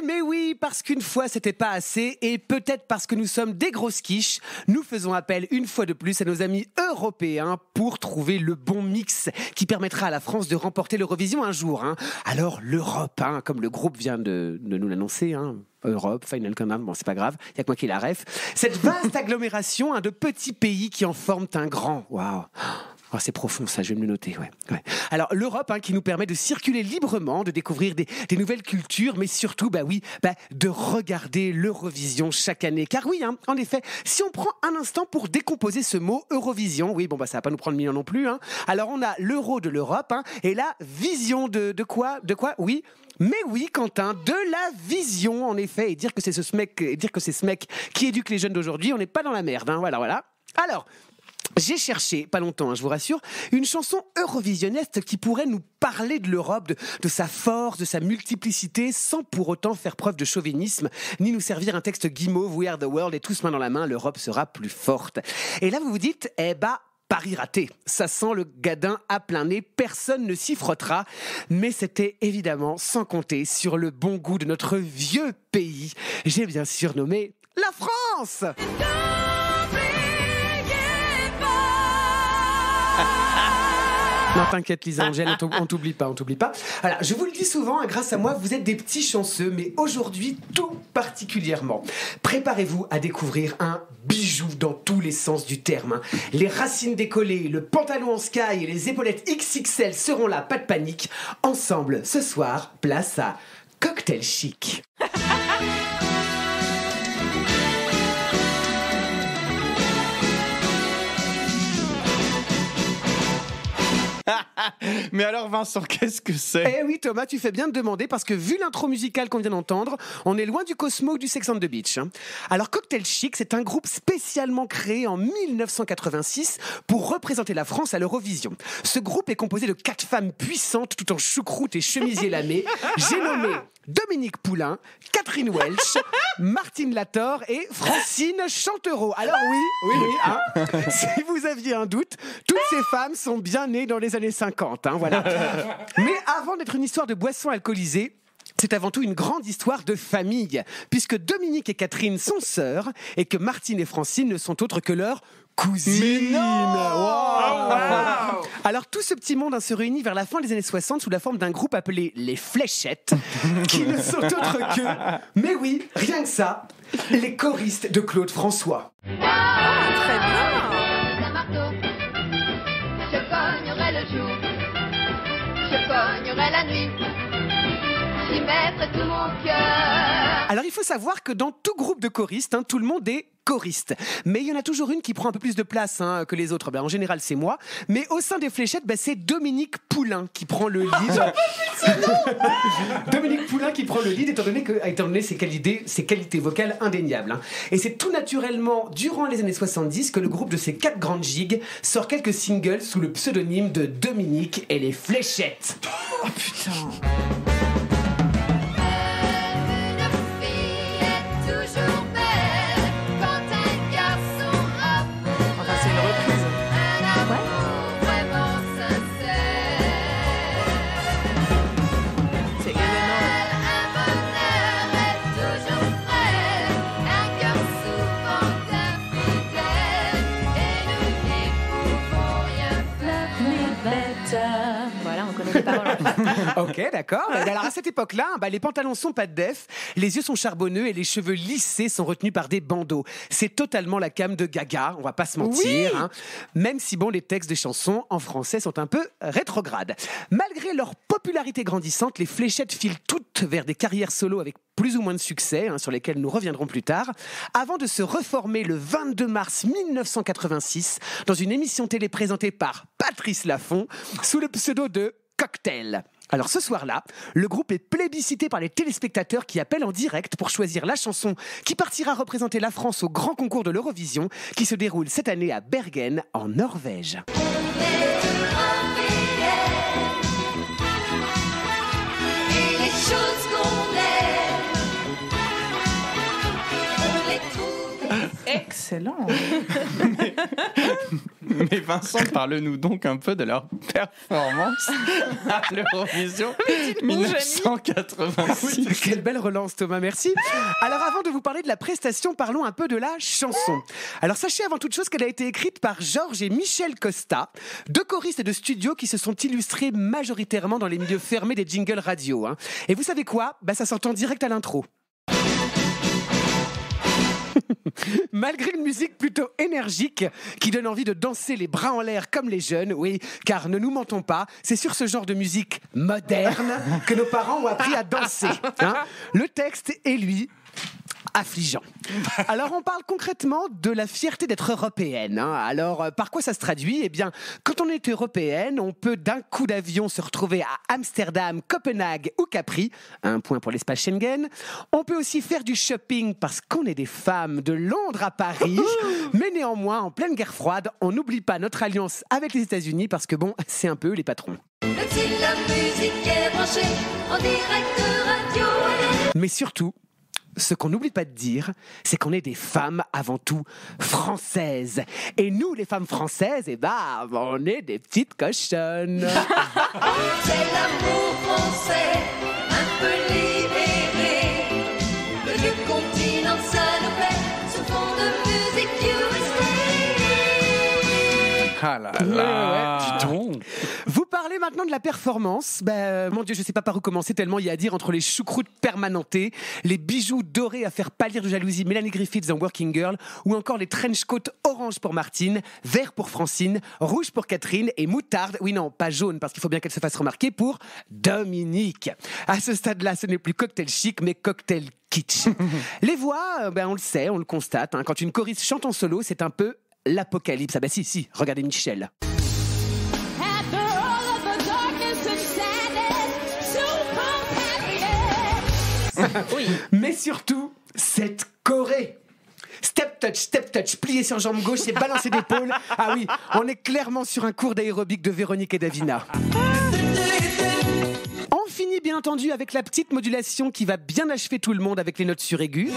Mais oui, parce qu'une fois c'était pas assez, et peut-être parce que nous sommes des grosses quiches, nous faisons appel une fois de plus à nos amis européens pour trouver le bon mix qui permettra à la France de remporter l'Eurovision un jour. Alors l'Europe, comme le groupe vient de nous l'annoncer, Europe, Final Countdown, bon c'est pas grave, il y a que moi qui la ref. Cette vaste agglomération de petits pays qui en forment un grand. Waouh. Oh, c'est profond ça, je vais me le noter. Ouais. Alors l'Europe qui nous permet de circuler librement, de découvrir des nouvelles cultures, mais surtout de regarder l'Eurovision chaque année. Car oui, en effet, si on prend un instant pour décomposer ce mot Eurovision, oui, ça va pas nous prendre 1000 ans non plus. Alors on a l'euro de l'Europe et la vision de quoi? Oui. Mais oui, Quentin, de la vision, en effet, et dire que c'est ce mec qui éduque les jeunes d'aujourd'hui, on n'est pas dans la merde. Voilà. Alors. J'ai cherché, pas longtemps, je vous rassure, une chanson eurovisionniste qui pourrait nous parler de l'Europe, de sa force, de sa multiplicité, sans pour autant faire preuve de chauvinisme, ni nous servir un texte guimauve, We are the world, et tous main dans la main, l'Europe sera plus forte. Et là, vous vous dites, pari raté. Ça sent le gadin à plein nez, personne ne s'y frottera. Mais c'était évidemment sans compter sur le bon goût de notre vieux pays. J'ai bien sûr nommé la France. Non, t'inquiète Lisa Angèle, on t'oublie pas. Alors, je vous le dis souvent, grâce à moi, vous êtes des petits chanceux, mais aujourd'hui, tout particulièrement. Préparez-vous à découvrir un bijou dans tous les sens du terme. Les racines décollées, le pantalon en sky et les épaulettes XXL seront là, pas de panique. Ensemble, ce soir, place à Cocktail Chic. Mais alors Vincent, qu'est-ce que c'est ? Eh oui Thomas, tu fais bien de demander parce que vu l'intro musicale qu'on vient d'entendre, on est loin du Cosmo ou du Sex on the Beach. Alors Cocktail Chic, c'est un groupe spécialement créé en 1986 pour représenter la France à l'Eurovision. Ce groupe est composé de 4 femmes puissantes tout en choucroute et chemisier lamé. J'ai nommé Dominique Poulain, Catherine Welch, Martine Lator et Francine Chantereau. Alors oui, si vous aviez un doute, toutes ces femmes sont bien nées dans les années 50, voilà. Mais avant d'être une histoire de boissons alcoolisées, c'est avant tout une grande histoire de famille, puisque Dominique et Catherine sont sœurs et que Martine et Francine ne sont autres que leurs cousines. Wow. Alors tout ce petit monde se réunit vers la fin des années 60 sous la forme d'un groupe appelé les Fléchettes, qui ne sont autres que, mais oui, rien que ça, les choristes de Claude François. Très bien. Je cognerai le jour, je cognerai la nuit, j'y mettrai tout mon cœur. Alors il faut savoir que dans tout groupe de choristes, tout le monde est choriste. Mais il y en a toujours une qui prend un peu plus de place que les autres. En général, c'est moi. Mais au sein des Fléchettes, c'est Dominique Poulain qui prend le lead. Dominique Poulain qui prend le lead, étant donné ses qualités vocales indéniables. Et c'est tout naturellement, durant les années 70, que le groupe de ces 4 grandes gigues sort quelques singles sous le pseudonyme de Dominique et les Fléchettes. Oh putain. Voilà, on connaît les paroles. Ok, d'accord. Alors à cette époque-là, les pantalons sont pas de def, les yeux sont charbonneux et les cheveux lissés sont retenus par des bandeaux. C'est totalement la came de Gaga, on va pas se mentir. Oui. Même si les textes des chansons en français sont un peu rétrogrades. Malgré leur popularité grandissante, les Fléchettes filent toutes vers des carrières solo avec plus ou moins de succès, sur lesquels nous reviendrons plus tard, avant de se reformer le 22 mars 1986 dans une émission télé présentée par Patrice Laffont sous le pseudo de Cocktail. Alors ce soir-là, le groupe est plébiscité par les téléspectateurs qui appellent en direct pour choisir la chanson qui partira représenter la France au grand concours de l'Eurovision qui se déroule cette année à Bergen, en Norvège. Excellent. Mais Vincent, parle-nous donc un peu de leur performance à l'Eurovision 1986. Quelle belle relance Thomas, merci. Alors avant de vous parler de la prestation, parlons un peu de la chanson. Alors sachez avant toute chose qu'elle a été écrite par Georges et Michel Costa, 2 choristes de studio qui se sont illustrés majoritairement dans les milieux fermés des jingles radio. Et vous savez quoi ? Ça s'entend direct à l'intro. Malgré une musique plutôt énergique qui donne envie de danser les bras en l'air comme les jeunes, oui, car ne nous mentons pas, c'est sur ce genre de musique moderne que nos parents ont appris à danser. Le texte est, lui, affligeant. Alors on parle concrètement de la fierté d'être européenne. Alors par quoi ça se traduit ? Eh bien, quand on est européenne, on peut d'un coup d'avion se retrouver à Amsterdam, Copenhague ou Capri. Un point pour l'espace Schengen. On peut aussi faire du shopping parce qu'on est des femmes de Londres à Paris. Mais néanmoins, en pleine guerre froide, on n'oublie pas notre alliance avec les États-Unis parce que bon, c'est un peu eux les patrons. Même si la musique est branchée en direct radio. Mais surtout, ce qu'on n'oublie pas de dire, c'est qu'on est des femmes avant tout françaises. Et nous, les femmes françaises, on est des petites cochonnes. C'est l'amour français, un peu libéré. Le vieux continent, ça nous plaît, ce fond de musique USA. Ah là là. Dis donc. Vous parlez maintenant de la performance. Mon Dieu, je sais pas par où commencer tellement il y a à dire entre les choucroutes permanentées, les bijoux dorés à faire pâlir de jalousie Melanie Griffiths dans Working Girl, ou encore les trench coats orange pour Martine, vert pour Francine, rouge pour Catherine et moutarde, oui non, pas jaune parce qu'il faut bien qu'elle se fasse remarquer, pour Dominique. À ce stade-là, ce n'est plus cocktail chic, mais cocktail kitsch. Les voix, on le sait, on le constate. Quand une choriste chante en solo, c'est un peu l'apocalypse. Si, regardez Michel. Oui. Mais surtout, cette choré. Step touch, plié sur jambe gauche et balancer d'épaule. Ah oui, on est clairement sur un cours d'aérobic de Véronique et Davina. On finit bien entendu avec la petite modulation qui va bien achever tout le monde avec les notes suraiguës.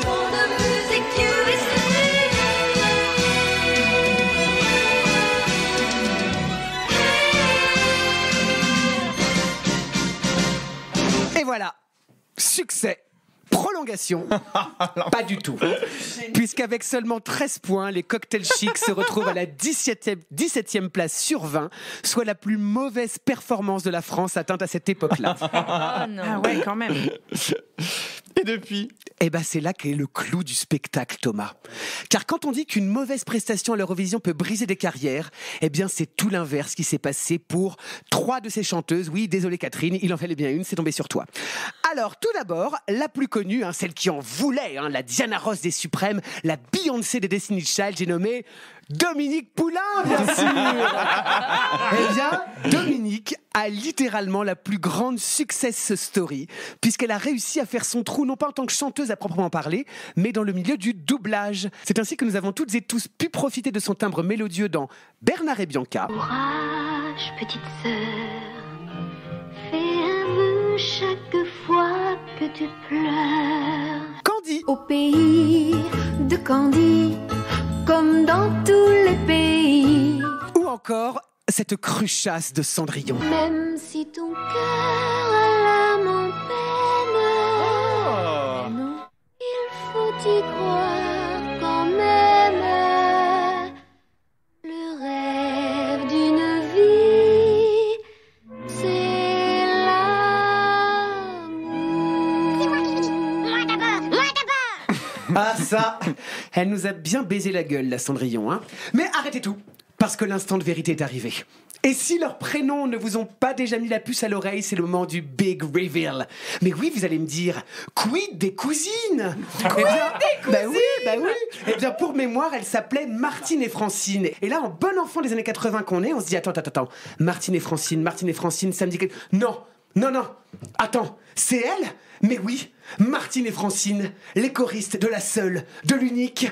Et voilà, succès. Prolongation, pas du tout. Puisqu'avec seulement 13 points, les cocktails chics se retrouvent à la 17e place sur 20, soit la plus mauvaise performance de la France atteinte à cette époque-là. Oh non. Ah ouais, quand même. Et depuis ? C'est là qu'est le clou du spectacle, Thomas. Car quand on dit qu'une mauvaise prestation à l'Eurovision peut briser des carrières, c'est tout l'inverse qui s'est passé pour 3 de ces chanteuses. Oui, désolé Catherine, il en fallait bien une, c'est tombé sur toi. Alors, tout d'abord, la plus connue, celle qui en voulait, la Diana Ross des Suprêmes, la Beyoncé des Destiny's Child, j'ai nommé Dominique Poulain, bien sûr. Dominique a littéralement la plus grande success story, puisqu'elle a réussi à faire son trou, non pas en tant que chanteuse à proprement parler, mais dans le milieu du doublage. C'est ainsi que nous avons toutes et tous pu profiter de son timbre mélodieux dans Bernard et Bianca. Courage, petite sœur, fais un vœu chaque fois que tu pleures. Candy. Au pays de Candy, comme dans tous les pays. Ou encore cette cruchasse de Cendrillon. Même si ton cœur a l'âme en peine, non, il faut y croire quand même. Le rêve d'une vie, c'est l'amour. C'est moi qui dis, moi d'abord. Ah ça, elle nous a bien baisé la gueule, la Cendrillon. Mais arrêtez tout, parce que l'instant de vérité est arrivé. Et si leurs prénoms ne vous ont pas déjà mis la puce à l'oreille, c'est le moment du big reveal. Mais oui, vous allez me dire, quid des cousines ? Quid des cousines ? Bah oui. Pour mémoire, elles s'appelaient Martine et Francine. Et là, en bon enfant des années 80 qu'on est, on se dit, attends. Martine et Francine, ça me dit quelque... Non. Attends, c'est elle ? Mais oui, Martine et Francine, les choristes de la seule, de l'unique...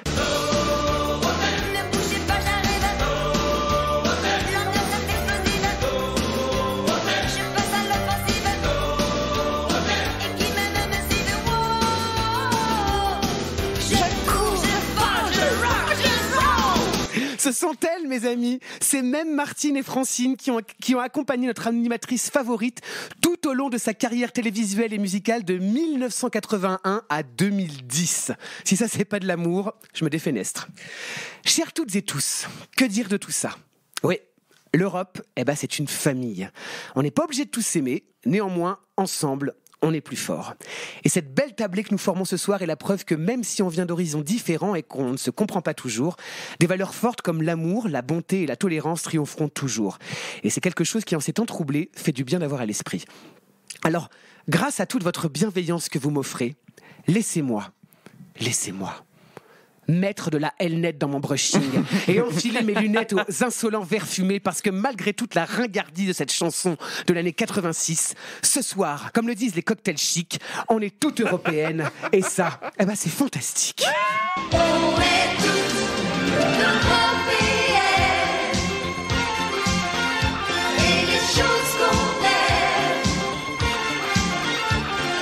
Ce sont elles, mes amis, ces mêmes Martine et Francine qui ont accompagné notre animatrice favorite tout au long de sa carrière télévisuelle et musicale de 1981 à 2010. Si ça, c'est pas de l'amour, je me défenestre. Chères toutes et tous, que dire de tout ça ? Oui, l'Europe, c'est une famille. On n'est pas obligé de tous s'aimer, néanmoins, ensemble, on est plus fort. Et cette belle tablée que nous formons ce soir est la preuve que même si on vient d'horizons différents et qu'on ne se comprend pas toujours, des valeurs fortes comme l'amour, la bonté et la tolérance triompheront toujours. Et c'est quelque chose qui, en ces temps troublés, fait du bien d'avoir à l'esprit. Alors, grâce à toute votre bienveillance que vous m'offrez, laissez-moi laissez-moi mettre de la Hellnet dans mon brushing et enfiler mes lunettes aux insolents verres fumés parce que malgré toute la ringardise de cette chanson de l'année 86, ce soir, comme le disent les cocktails chics, on est toutes européennes et ça, c'est fantastique. On est toutes européennes et les choses qu'on aime,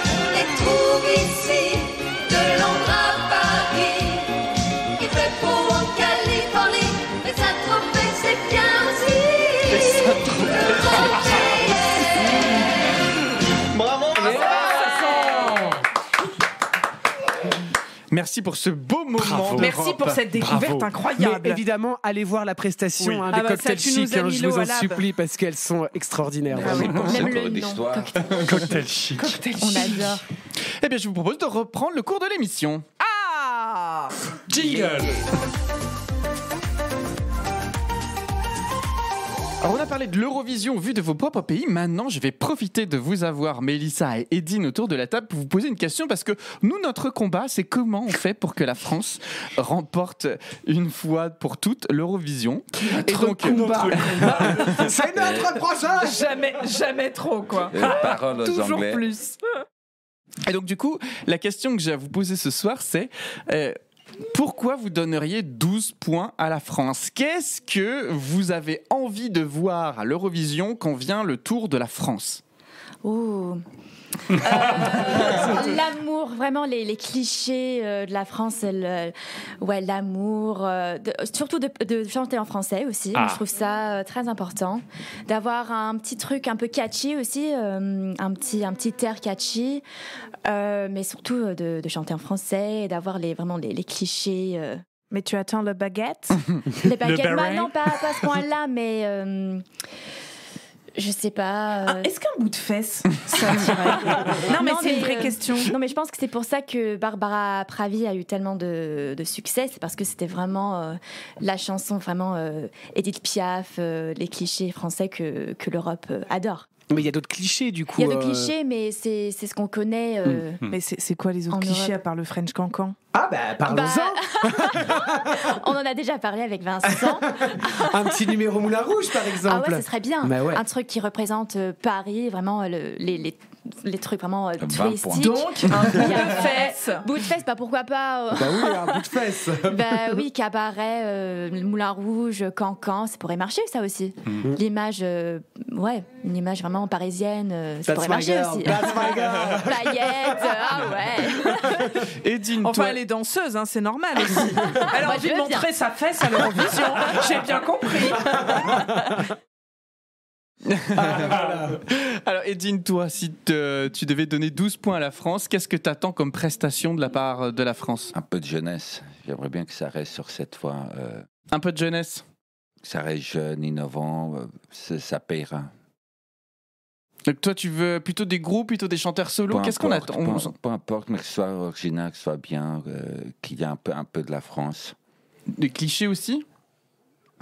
on les trouve ici, de Londres à Paris. Il fait beau en Californie, mais Saint-Tropez c'est bien aussi. Bravo. Merci pour ce beau moment. Bravo. d'Europe. Merci pour cette découverte Bravo. incroyable. Mais évidemment, allez voir la prestation Oui. des Ah bah, cocktails ça, tu nous chics, as mis je l'eau vous à en l'âme. supplie parce qu'elles sont extraordinaires. Ah oui. vraiment. C'est Même pour le nom. l'histoire. Cocktail chic. On adore. Eh bien, je vous propose de reprendre le cours de l'émission. Ah Jingle. Alors, on a parlé de l'Eurovision vue de vos propres pays. Maintenant, je vais profiter de vous avoir, Mélissa et Edine, autour de la table pour vous poser une question parce que nous, notre combat, c'est comment on fait pour que la France remporte une fois pour toutes l'Eurovision. Et donc, C'est notre procès. Jamais trop, quoi. Parole aux Toujours Anglais. plus. Et donc, du coup, la question que j'ai à vous poser ce soir, c'est pourquoi vous donneriez 12 points à la France ? Qu'est-ce que vous avez envie de voir à l'Eurovision quand vient le tour de la France ? Ouh. L'amour, vraiment les clichés de la France, l'amour, surtout de chanter en français aussi. Moi, je trouve ça très important. D'avoir un petit truc un peu catchy aussi, un petit air catchy, mais surtout de chanter en français et d'avoir vraiment les clichés. Mais tu attends le baguette? Les baguettes, beret. non, pas à ce point-là, mais je sais pas. Est-ce qu'un bout de fesse, ça tirait? Non, mais c'est une vraie question. Non, mais je pense que c'est pour ça que Barbara Pravi a eu tellement de succès. C'est parce que c'était vraiment la chanson, vraiment Edith Piaf, les clichés français que l'Europe adore. Mais il y a d'autres clichés du coup. Il y a d'autres clichés, mais c'est ce qu'on connaît. Mais c'est quoi les autres En clichés Europe. à part le French cancan? Ah parlons-en. On en a déjà parlé avec Vincent. Un petit numéro Moulin Rouge par exemple. Ah ouais, ce serait bien. Bah ouais. Un truc qui représente Paris, vraiment les trucs vraiment 20 touristiques. Donc, un bout de fesse. Bout de fesse, bah pourquoi pas Bah oui, un bout de fesse. Bah oui, cabaret, Moulin Rouge, Cancan, ça pourrait marcher ça aussi. L'image, une image vraiment parisienne, ça pourrait marcher aussi. That's my girl. Paillettes, ah ouais. Edine, Enfin, toi, elle est danseuse, hein, c'est normal aussi. Elle a Moi, envie je de veux montrer sa fesse à l'Eurovision. J'ai bien compris. alors Edine, toi, si tu devais donner 12 points à la France, qu'est-ce que tu attends comme prestation de la part de la France ? Un peu de jeunesse. J'aimerais bien que ça reste sur cette fois. Un peu de jeunesse. Que ça reste jeune, innovant. Ça payera. Donc toi, tu veux plutôt des groupes, plutôt des chanteurs solos. Peu Qu'est-ce qu'on importe, attend peu importe, mais que ce soit original, que ce soit bien, qu'il y ait un peu de la France. Des clichés aussi ?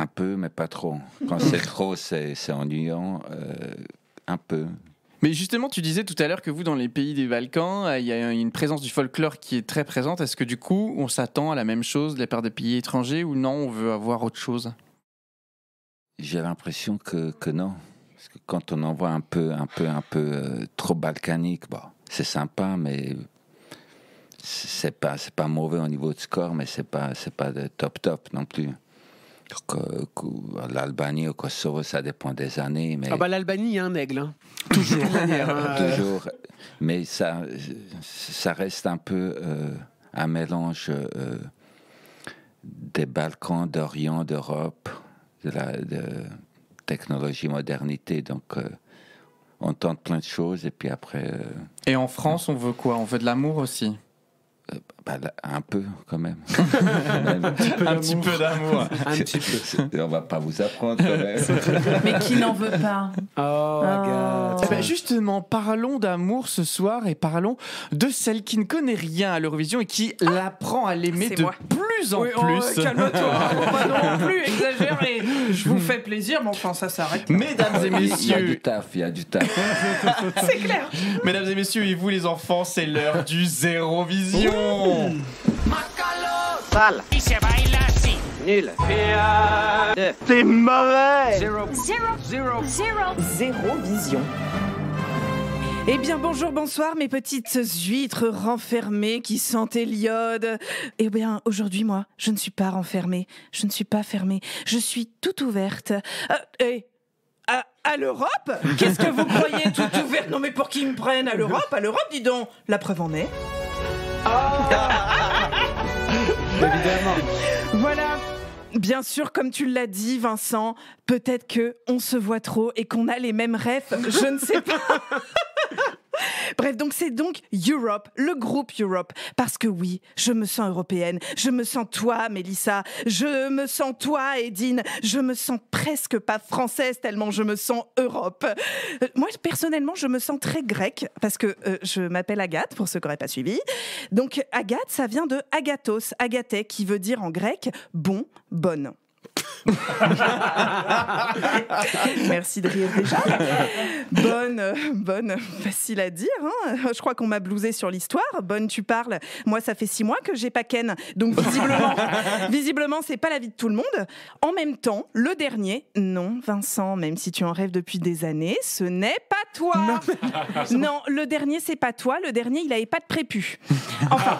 Un peu, mais pas trop. Quand c'est trop, c'est ennuyant. Un peu. Mais justement, tu disais tout à l'heure que vous, dans les pays des Balkans, il y a une présence du folklore qui est très présente. Est-ce que du coup, on s'attend à la même chose de la part des pays étrangers ou non, on veut avoir autre chose ? J'ai l'impression que non. Parce que quand on en voit un peu trop balkanique, bon, c'est sympa, mais c'est pas mauvais au niveau de score, mais c'est pas de top non plus. L'Albanie au Kosovo, ça dépend des années. Mais L'Albanie, il y a un aigle. Hein. toujours. Toujours. Mais ça reste un peu un mélange des Balkans, d'Orient, d'Europe, de technologie, modernité. Donc, on tente plein de choses et puis après... Et en France, on veut quoi ? On veut de l'amour aussi ? Un peu, quand même. Un petit peu d'amour. Un petit peu. On va pas vous apprendre, quand même. Mais qui n'en veut pas? Oh, God. Eh ben justement, parlons d'amour ce soir et parlons de celle qui ne connaît rien à l'Eurovision et qui l'apprend à l'aimer C'est de moi. plus en Oui, plus. calme-toi, on va non plus exagérer. Je vous fais plaisir, mais enfin, ça s'arrête. Mesdames et Il y a messieurs, du taf, il y a du taf. C'est clair. mesdames et messieurs, et vous les enfants, c'est l'heure du Zérovision. Sale. Nul. C'est mauvais. Zéro vision. Eh bien, bonjour, bonsoir, mes petites huîtres renfermées qui sentaient l'iode. Eh bien, aujourd'hui, moi, je ne suis pas renfermée. Je ne suis pas fermée. Je suis toute ouverte. À l'Europe ? Qu'est-ce que vous croyez, toute ouverte ? Non, mais pour qui me prennent ? À l'Europe, dis donc. La preuve en est. Évidemment. Voilà. Bien sûr, comme tu l'as dit, Vincent, peut-être que on se voit trop et qu'on a les mêmes rêves. Je ne sais pas. Bref, donc c'est donc Europe, le groupe Europe. Parce que oui, je me sens européenne. Je me sens toi, Mélissa. Je me sens toi, Edine. Je me sens presque pas française tellement je me sens Europe. Moi, personnellement, je me sens très grecque parce que je m'appelle Agathe, pour ceux qui n'auraient pas suivi. Donc, Agathe, ça vient de agathos, agathé, qui veut dire en grec bon, bonne. Merci de rire déjà. Bonne, facile à dire. Hein. Je crois qu'on m'a blousé sur l'histoire. Bonne, tu parles. Moi, ça fait 6 mois que j'ai pas Ken. Donc visiblement, c'est pas la vie de tout le monde. En même temps, le dernier, non, Vincent, même si tu en rêves depuis des années, ce n'est pas toi. Non, le dernier, c'est pas toi. Le dernier, il avait pas de prépu. Enfin.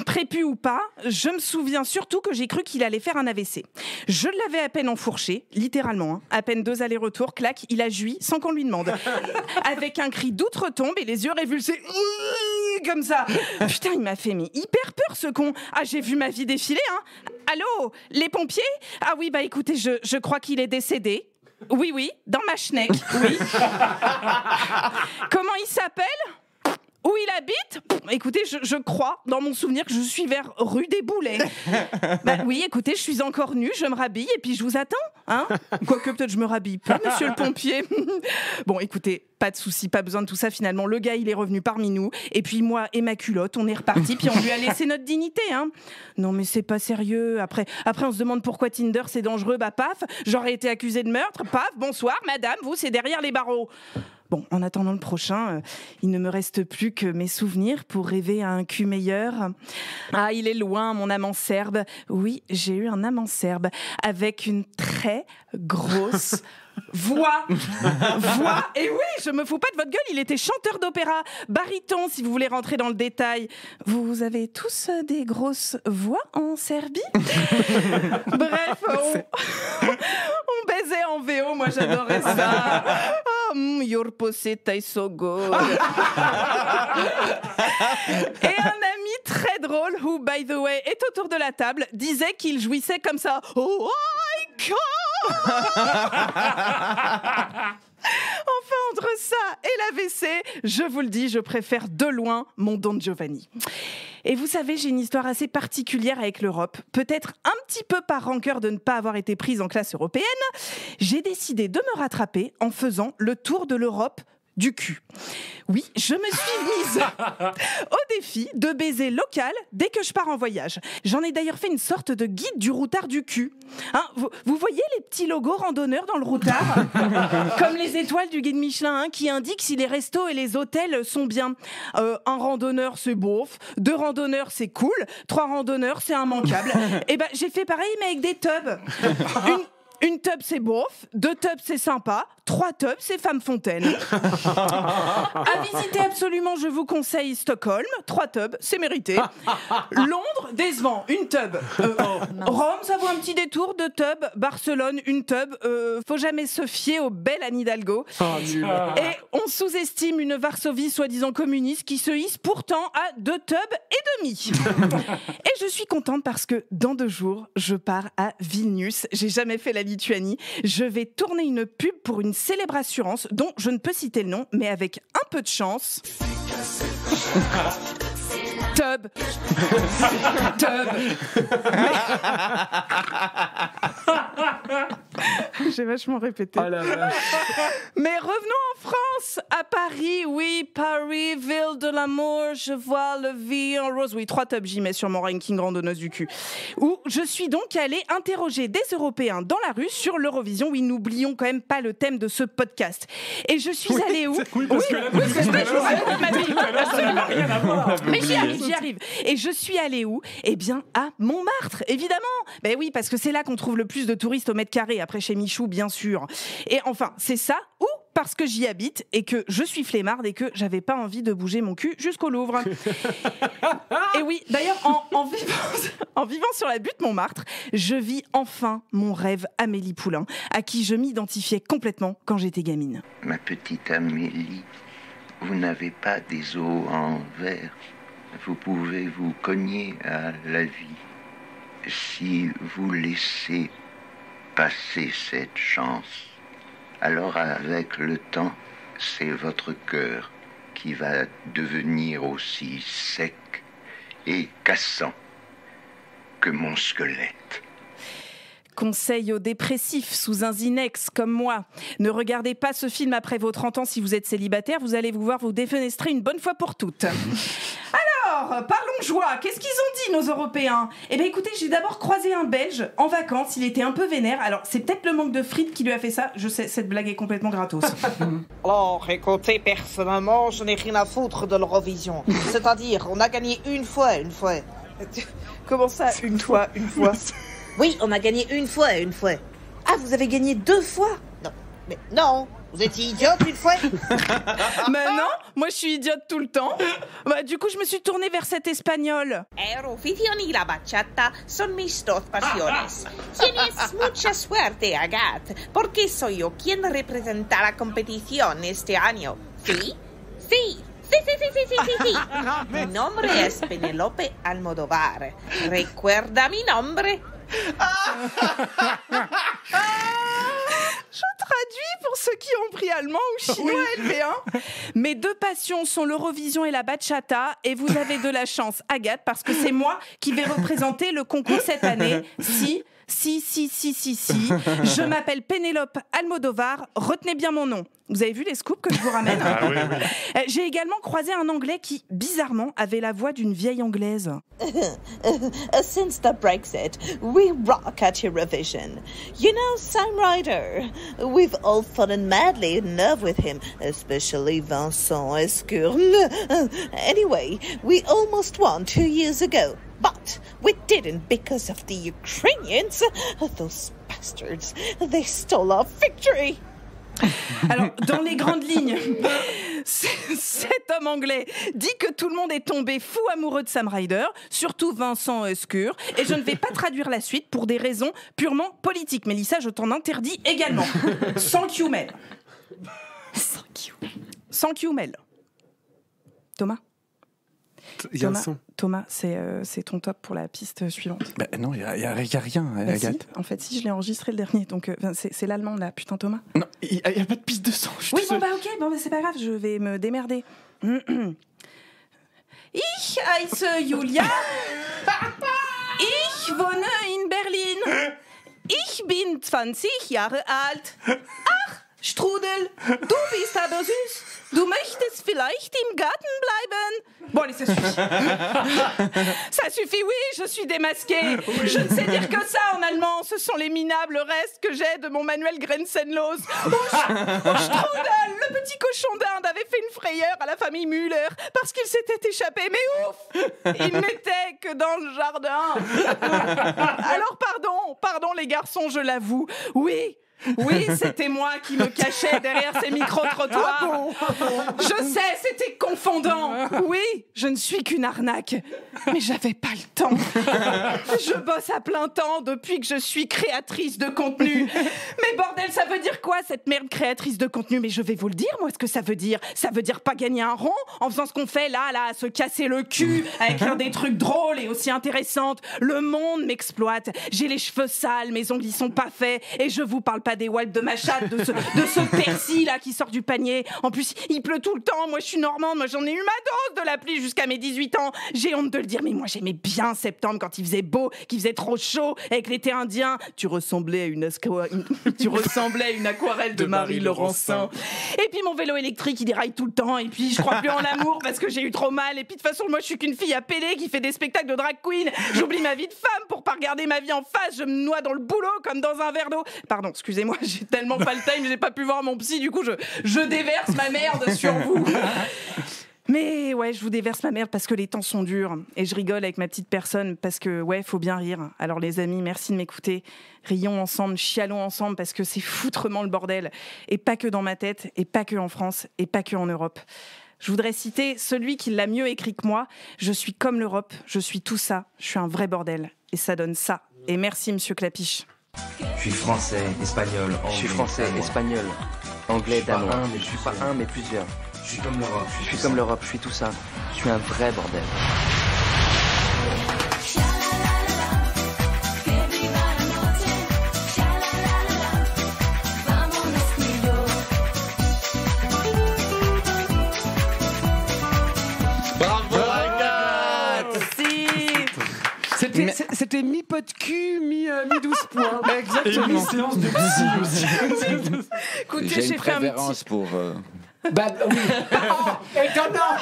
Prépu ou pas, je me souviens surtout que j'ai cru qu'il allait faire un AVC. Je l'avais à peine enfourché, littéralement, hein. À peine 2 allers-retours, clac, il a joui sans qu'on lui demande. Avec un cri d'outre-tombe et les yeux révulsés comme ça. Putain, il m'a fait mais hyper peur ce con. Ah, j'ai vu ma vie défiler, hein. Allô, les pompiers ? Ah oui, bah écoutez, je crois qu'il est décédé. Oui, dans ma schneck, oui. Comment il s'appelle ? Où il habite ? Écoutez, je crois, dans mon souvenir, que je suis vers rue des Boulets. Bah oui, écoutez, je suis encore nue, je me rhabille et puis je vous attends. Hein ? Quoique peut-être je me rhabille pas, monsieur le pompier. Bon, écoutez, pas de souci, pas besoin de tout ça finalement. Le gars, il est revenu parmi nous. Et puis moi et ma culotte, on est reparti. Puis on lui a laissé notre dignité. Hein. Non mais c'est pas sérieux. Après, on se demande pourquoi Tinder c'est dangereux. Bah paf, j'aurais été accusée de meurtre. Paf, bonsoir madame, vous c'est derrière les barreaux. Bon, en attendant le prochain, il ne me reste plus que mes souvenirs pour rêver à un cul meilleur. Ah, il est loin, mon amant serbe. Oui, j'ai eu un amant serbe avec une très grosse voix. Et oui, je me fous pas de votre gueule, il était chanteur d'opéra, baryton si vous voulez rentrer dans le détail. Vous avez tous des grosses voix en Serbie ? Bref, on baisait en VO, moi j'adorais ça. Your pussy tastes so good. Et un ami très drôle, who by the way est autour de la table, disait qu'il jouissait comme ça. Oh my God. Enfin, entre ça et l'AVC, je vous le dis, je préfère de loin mon Don Giovanni. Et vous savez, j'ai une histoire assez particulière avec l'Europe. Peut-être un petit peu par rancœur de ne pas avoir été prise en classe européenne, j'ai décidé de me rattraper en faisant le tour de l'Europe du cul. Oui, je me suis mise au défi de baiser local dès que je pars en voyage. J'en ai d'ailleurs fait une sorte de guide du routard du cul. Hein, vous voyez les petits logos randonneurs dans le routard ? Comme les étoiles du guide Michelin, hein, qui indiquent si les restos et les hôtels sont bien. Un randonneur, c'est beauf. 2 randonneurs, c'est cool. 3 randonneurs, c'est immanquable. Et ben, j'ai fait pareil, mais avec des tubs. Une tub, c'est beauf. 2 tubs, c'est sympa. 3 tubs, c'est femme fontaine. À visiter absolument, je vous conseille Stockholm. 3 tubs, c'est mérité. Londres, décevant. 1 tub. Rome, ça vaut un petit détour. 2 tubs. Barcelone, 1 tub. Faut jamais se fier au bel Anne Hidalgo. Et on sous-estime une Varsovie soi-disant communiste qui se hisse pourtant à 2 tubs et demi. Et je suis contente parce que dans 2 jours, je pars à Vilnius. J'ai jamais fait la Lituanie. Je vais tourner une pub pour une célèbre assurance dont je ne peux citer le nom, mais avec un peu de chance. Tub. J'ai vachement répété. Oh la vache. Mais revenons en France, à Paris, oui, Parisville, ciel de l'amour, je vois la vie en rose. Oui, 3 top j'y mets sur mon ranking randonneuse du cul. Où je suis donc allée interroger des Européens dans la rue sur l'Eurovision. Oui, n'oublions quand même pas le thème de ce podcast. Et je suis allée où? Oui, parce que là, c'est vrai, je vous raconte ma vie. Absolument rien à voir. Mais j'y arrive. Et je suis allée où? Eh bien, à Montmartre, évidemment. Ben oui, parce que c'est là qu'on trouve le plus de touristes au mètre carré, après chez Michou, bien sûr. Et enfin, c'est ça, ou parce que j'y habite et que je suis flemmarde et que j'avais pas envie de bouger mon cul jusqu'au Louvre. Et oui, d'ailleurs, en vivant sur la butte Montmartre, je vis enfin mon rêve Amélie Poulain, à qui je m'identifiais complètement quand j'étais gamine. Ma petite Amélie, vous n'avez pas des os en verre. Vous pouvez vous cogner à la vie. Si vous laissez passer cette chance, alors avec le temps, c'est votre cœur qui va devenir aussi sec et cassant que mon squelette. Conseil aux dépressifs sous un Zinex comme moi. Ne regardez pas ce film après vos 30 ans si vous êtes célibataire, vous allez vous voir vous défenestrer une bonne fois pour toutes. Alors, parlons joie. Qu'est-ce qu'ils ont dit, nos Européens? Eh bien, écoutez, j'ai d'abord croisé un Belge en vacances. Il était un peu vénère. Alors, c'est peut-être le manque de frites qui lui a fait ça. Je sais, cette blague est complètement gratos. Alors, écoutez, personnellement, je n'ai rien à foutre de l'Eurovision. C'est-à-dire, on a gagné une fois. Comment ça, une fois? Oui, on a gagné une fois. Ah, vous avez gagné 2 fois? Non, mais non. Vous étiez idiote une fois? Mais non, moi je suis idiote tout le temps. Bah, du coup, je me suis tournée vers cet Espagnol. Eurovision y la bachata son mis dos pasiones. Tienes mucha suerte, Agathe, porque soy yo quien representa la competición este año. ¿Sí? Sí. Mi nombre es Penélope Almodóvar. ¿Recuerda mi nombre? Je traduis pour ceux qui ont pris allemand ou chinois LV1. Mes 2 passions sont l'Eurovision et la bachata, et vous avez de la chance, Agathe, parce que c'est moi qui vais représenter le concours cette année. Si. Je m'appelle Pénélope Almodóvar, retenez bien mon nom. Vous avez vu les scoops que je vous ramène? Oui. J'ai également croisé un Anglais qui, bizarrement, avait la voix d'une vieille Anglaise. Since the Brexit, we rock at Eurovision. You know Sam Ryder. We've all fallen madly in love with him, especially Vincent Escure. Anyway, we almost won 2 years ago. But we didn't because of the Ukrainians. Those bastards, they stole our victory. Alors, dans les grandes lignes, cet homme anglais dit que tout le monde est tombé fou amoureux de Sam Ryder, surtout Vincent Escure, et je ne vais pas traduire la suite pour des raisons purement politiques. Mélissa, je t'en interdis également. Sans Q-Mel. Sans Q-Mel. Thomas? Thomas, c'est ton top pour la piste suivante. Bah non, il y a rien, bah Agathe. Si, en fait, si, je l'ai enregistré le dernier, donc c'est l'allemand là, putain Thomas. Non, il y a pas de piste de son. Oui, bon bah ok, c'est pas grave, je vais me démerder. Ich heiße Julia. Ich wohne in Berlin. Ich bin 20 Jahre alt. Ach, Strudel, du bist aber süß. Du möchtest vielleicht im Garten bleiben. Bon, allez, ça suffit. Ça suffit, oui, je suis démasquée. Je ne sais dire que ça en allemand. Ce sont les minables restes que j'ai de mon manuel Grenzenlos. Strudel, le petit cochon d'Inde, avait fait une frayeur à la famille Müller parce qu'il s'était échappé. Mais ouf, il n'était que dans le jardin. Alors, pardon les garçons, je l'avoue. Oui, c'était moi qui me cachais derrière ces micro-trottoirs. Je sais, c'était confondant. Oui, je ne suis qu'une arnaque. Mais j'avais pas le temps. Je bosse à plein temps depuis que je suis créatrice de contenu. Mais bordel, ça veut dire quoi cette merde créatrice de contenu? Mais je vais vous le dire, moi, ce que ça veut dire. Ça veut dire pas gagner un rond en faisant ce qu'on fait là, à se casser le cul, à écrire des trucs drôles et aussi intéressantes. Le monde m'exploite. J'ai les cheveux sales, mes ongles y sont pas faits et je vous parle pas pas des wipes de ma chatte, de ce persil là qui sort du panier. En plus, il pleut tout le temps. Moi, je suis normande. Moi, j'en ai eu ma dose de la pluie jusqu'à mes 18 ans. J'ai honte de le dire, mais moi, j'aimais bien septembre quand il faisait beau, qu'il faisait trop chaud avec l'été indien. Tu ressemblais à une aquarelle de Marie Laurencin. Et puis mon vélo électrique, il déraille tout le temps. Et puis je crois plus en l'amour parce que j'ai eu trop mal. Et puis de toute façon, moi, je suis qu'une fille appelée qui fait des spectacles de drag queen. J'oublie ma vie de femme pour pas regarder ma vie en face. Je me noie dans le boulot comme dans un verre d'eau. Pardon, excusez-moi, j'ai tellement pas le time, j'ai pas pu voir mon psy. Du coup, je déverse ma merde sur vous. Mais ouais, je vous déverse ma merde parce que les temps sont durs. Et je rigole avec ma petite personne parce que, ouais, faut bien rire. Alors les amis, merci de m'écouter. Rions ensemble, chialons ensemble parce que c'est foutrement le bordel. Et pas que dans ma tête, et pas que en France, et pas que en Europe. Je voudrais citer celui qui l'a mieux écrit que moi. Je suis comme l'Europe, je suis tout ça, je suis un vrai bordel. Et ça donne ça. Et merci, monsieur Clapiche. Je suis français, espagnol, anglais. Je suis français, espagnol, anglais, danois. Je suis pas un, mais plusieurs. Je suis comme l'Europe. Je suis comme l'Europe, je suis tout ça. Je suis un vrai bordel. Bravo Agathe. C'était mi-pot de cul, mi-12 points. Exactement. Et mi-séance de psy aussi. Écoutez, J'ai une fait préférence pour... Bah oui. Étonnant.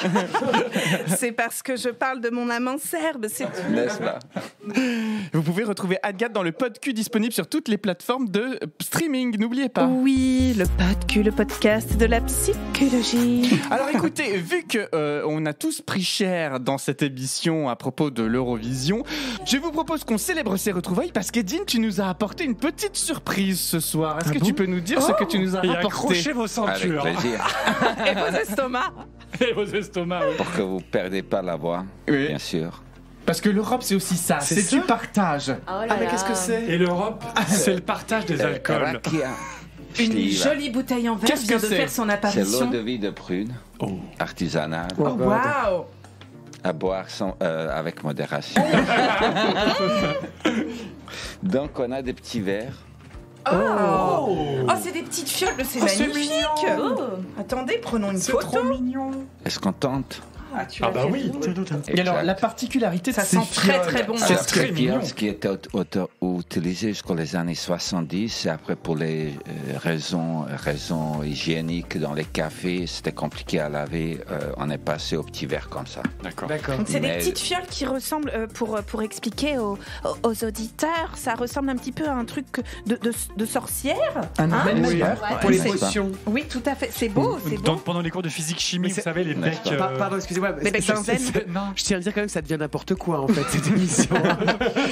C'est parce que je parle de mon amant serbe, c'est tout. N'est-ce pas? Vous pouvez retrouver Agathe dans le Pod-Q disponible sur toutes les plateformes de streaming, n'oubliez pas. Oui, le Pod-Q, le podcast de la psychologie. Alors écoutez, vu que on a tous pris cher dans cette émission à propos de l'Eurovision, je vous propose qu'on célèbre ces retrouvailles parce qu'Edine, tu nous as apporté une petite surprise ce soir. Est-ce que tu peux nous dire ce que tu nous as Et rapporté? accrochez vos ceintures. Avec plaisir. Et vos estomacs. Et vos estomacs, oui. Pour que vous ne perdez pas la voix, Oui. bien sûr. Parce que l'Europe, c'est aussi ça, c'est ça du partage. Oh là Mais là. qu'est-ce que c'est? Et l'Europe, c'est le partage des alcools. Rakia. Une Steve. jolie bouteille en verre Qu'est-ce vient que de c'est? faire son C'est l'eau apparition. de vie de prune, artisanale, Oh, waouh! à boire avec modération. Donc on a des petits verres. Oh, c'est des petites fioles, c'est magnifique. Attendez, prenons une C'est photo. trop mignon. Est-ce qu'on tente? Ah bah oui. Et alors, la particularité de Ça ces sent très fioles, très bon. C'est Alors, très ces mignon. fioles, ce qui était utilisé jusqu'aux les années 70, et après pour les raisons hygiéniques dans les cafés, c'était compliqué à laver, on est passé aux petits verres comme ça. D'accord. Donc c'est des Mais- petites fioles qui ressemblent, pour expliquer aux auditeurs, ça ressemble un petit peu à un truc de sorcière. Un Hein? bel Oui. meilleur Ouais. pour les N'est-ce pas? potions. Oui, tout à fait. C'est beau, c'est beau. Pendant les cours de physique-chimie, vous savez, les N'est-ce becs... pas Pardon, excusez-moi. Les becs benzène. Non. Je tiens à dire quand même que ça devient n'importe quoi en fait cette émission.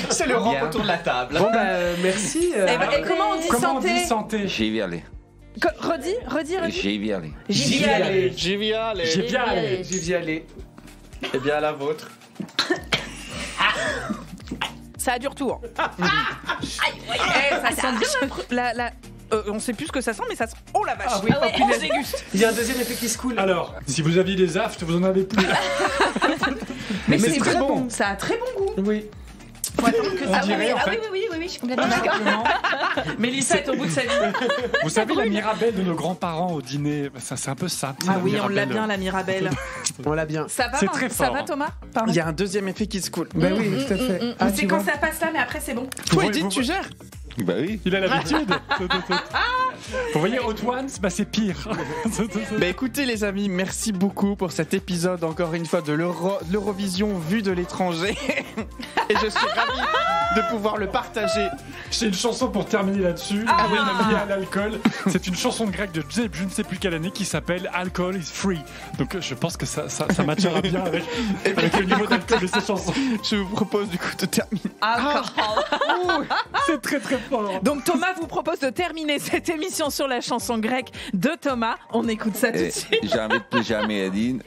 C'est l'Europe Bien. autour de la table. Bon bah merci. Et comment on dit Comment on santé? dit santé? J'y vais aller. Redis. J'y vais aller. J'y vais aller. J'y vais aller. J'ai bien allé. J'y vais aller. Eh bien, la vôtre. Ça a du retour. Ça sent bien on sait plus ce que ça sent, mais ça sent. Oh la vache! Ah oui, on déguste. Il y a un deuxième effet qui se coule. Alors, si vous aviez des aftes, vous en avez plus. Mais c'est c'est très très bon. bon. Ça a très bon goût. Oui. Faut attendre que ça. dirait, en fait. Oui, je suis complètement d'accord. Mélissa est au bout de sa vie. Vous savez, la Mirabelle de nos grands-parents au dîner, ça, c'est un peu ça. Ah la oui, on l'a Mirabelle. bien, la Mirabelle. On l'a bien. Ça va, C'est très ça fort, va, hein. Thomas? Pardon. Il y a un deuxième effet qui se coule. Bah oui, tout à fait. Ah, C'est tu quand vois. ça passe là, mais après c'est bon. Toi, Vous- Edine, vous- tu gères. Bah oui. Il a l'habitude. Vous voyez, Hot Ones, bah c'est pire. Bah écoutez les amis, merci beaucoup pour cet épisode encore une fois de l'Eurovision vue de l'étranger. Et je suis ravi de pouvoir le partager. J'ai une chanson pour terminer là-dessus. Ah. Liée à l'alcool. C'est une chanson grecque de je ne sais plus quelle année qui s'appelle Alcohol is Free. Donc je pense que ça matchera bien avec le niveau d'alcool de ces chansons. Je vous propose du coup de terminer. C'est très très fort. Donc Thomas vous propose de terminer cette émission sur la chanson grecque de Thomas. On écoute ça tout de Et suite. j'invite plus jamais Edine.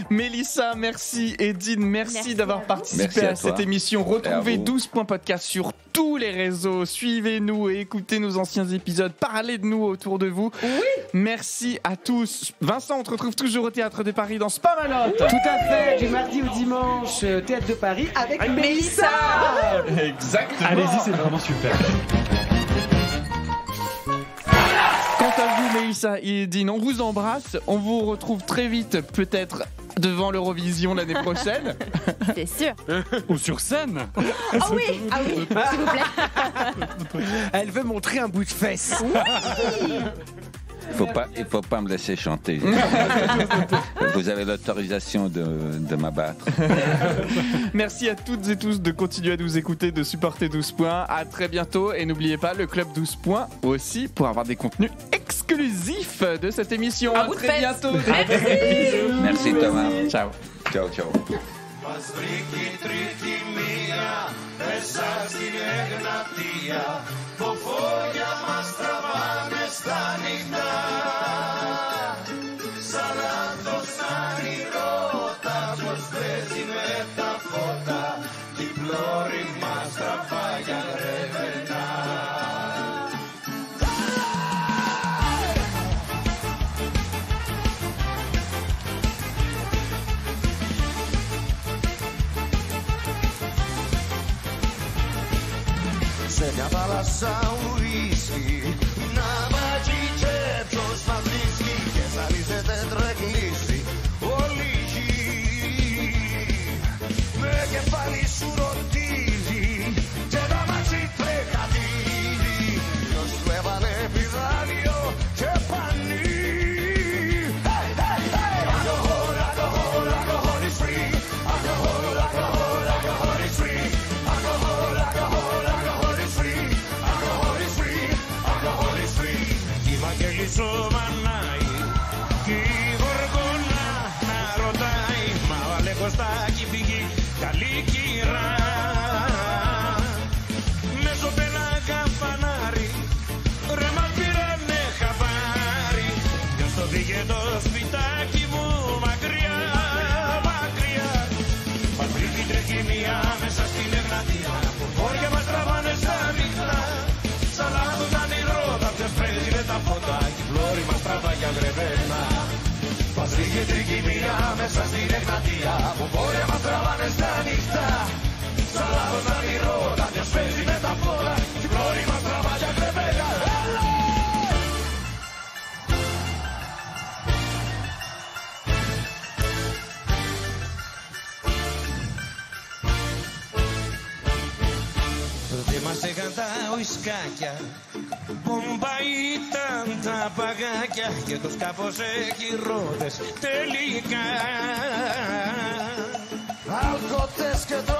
Mélissa, merci. Edine, merci d'avoir participé Merci à à toi. cette émission. Et Retrouvez à vous. 12 points podcast sur tous les réseaux. Suivez-nous et écoutez nos anciens épisodes. Parlez de nous autour de vous. Oui. Merci à tous. Vincent, on te retrouve toujours au Théâtre de Paris dans Spamalot. Tout à fait, du mardi au dimanche, Théâtre de Paris avec Mélissa. Exactement. Allez-y, c'est vraiment super. Mélissa et Edine, on vous embrasse. On vous retrouve très vite, peut-être devant l'Eurovision l'année prochaine. C'est sûr. Ou sur scène. Ah oui, s'il vous plaît. Elle veut montrer un bout de fesse. Il faut pas me laisser chanter. Vous avez l'autorisation de m'abattre. Merci à toutes et tous de continuer à nous écouter, de supporter 12 points. À très bientôt et n'oubliez pas le club 12 points aussi pour avoir des contenus exclusifs de cette émission. À très bientôt. Merci Thomas. Ciao. Ciao, ciao. Μας βρήκε τρίτη μία μέσα στην Εγνατία, που φώλια μας τραβάνε στα νυχτά. Σαν λάθος όνειρώτα πως παίζει με τα φώτα, η πλώρη μας τραβάει για ρεβενά. Σε μια θάλασσα ουίσκι να βάζει και ποιος θα βρίσκει και ζαλίζεται τρεγλίσει όλη η γη. Με κεφάλι σου ρωτίζει και τα μάτσι τρεκατίζει ποιος του έβαλε πιδάλιο και πανί. Alcohol, alcohol, alcohol is free. Alcohol, alcohol, alcohol is free. Alcohol, alcohol, alcohol is free. Alcohol is free. Alcohol is free. Η Βαγγέλη σοβανάει κι η γοργόνα να ρωτάει, μα βάλε κοστάκι φύγει καλή κυρά. Μέσω πενάκα φανάρι ρε μας πήρανε χαβάρι, ποιος το πήγε το σπιτάκι μου μακριά, μακριά. Μας βρήκε τρεχημία μέσα στην Εγνατία, που χώρια μας τραβάνε στα νυχτά. Σαν λάθος ανηρώτα ποιος παίζει με τα φώτα, η πλώρη μας τραβάει για γρεβένα. Μας βρήκε τρικυμία μέσα στην Εγνατία, που χώρια μας τραβάνε στα νυχτά. Σαν λάθος ανηρώτα ποιος παίζει με τα φώτα, η πλώρη μας τραβάει για γρεβένα. Δεν μας είχαν τα ουισκάκια, μπόμπα ήταν τα παγάκια και τους κάπως εκυρώδες τελικά. Αλκοτές και το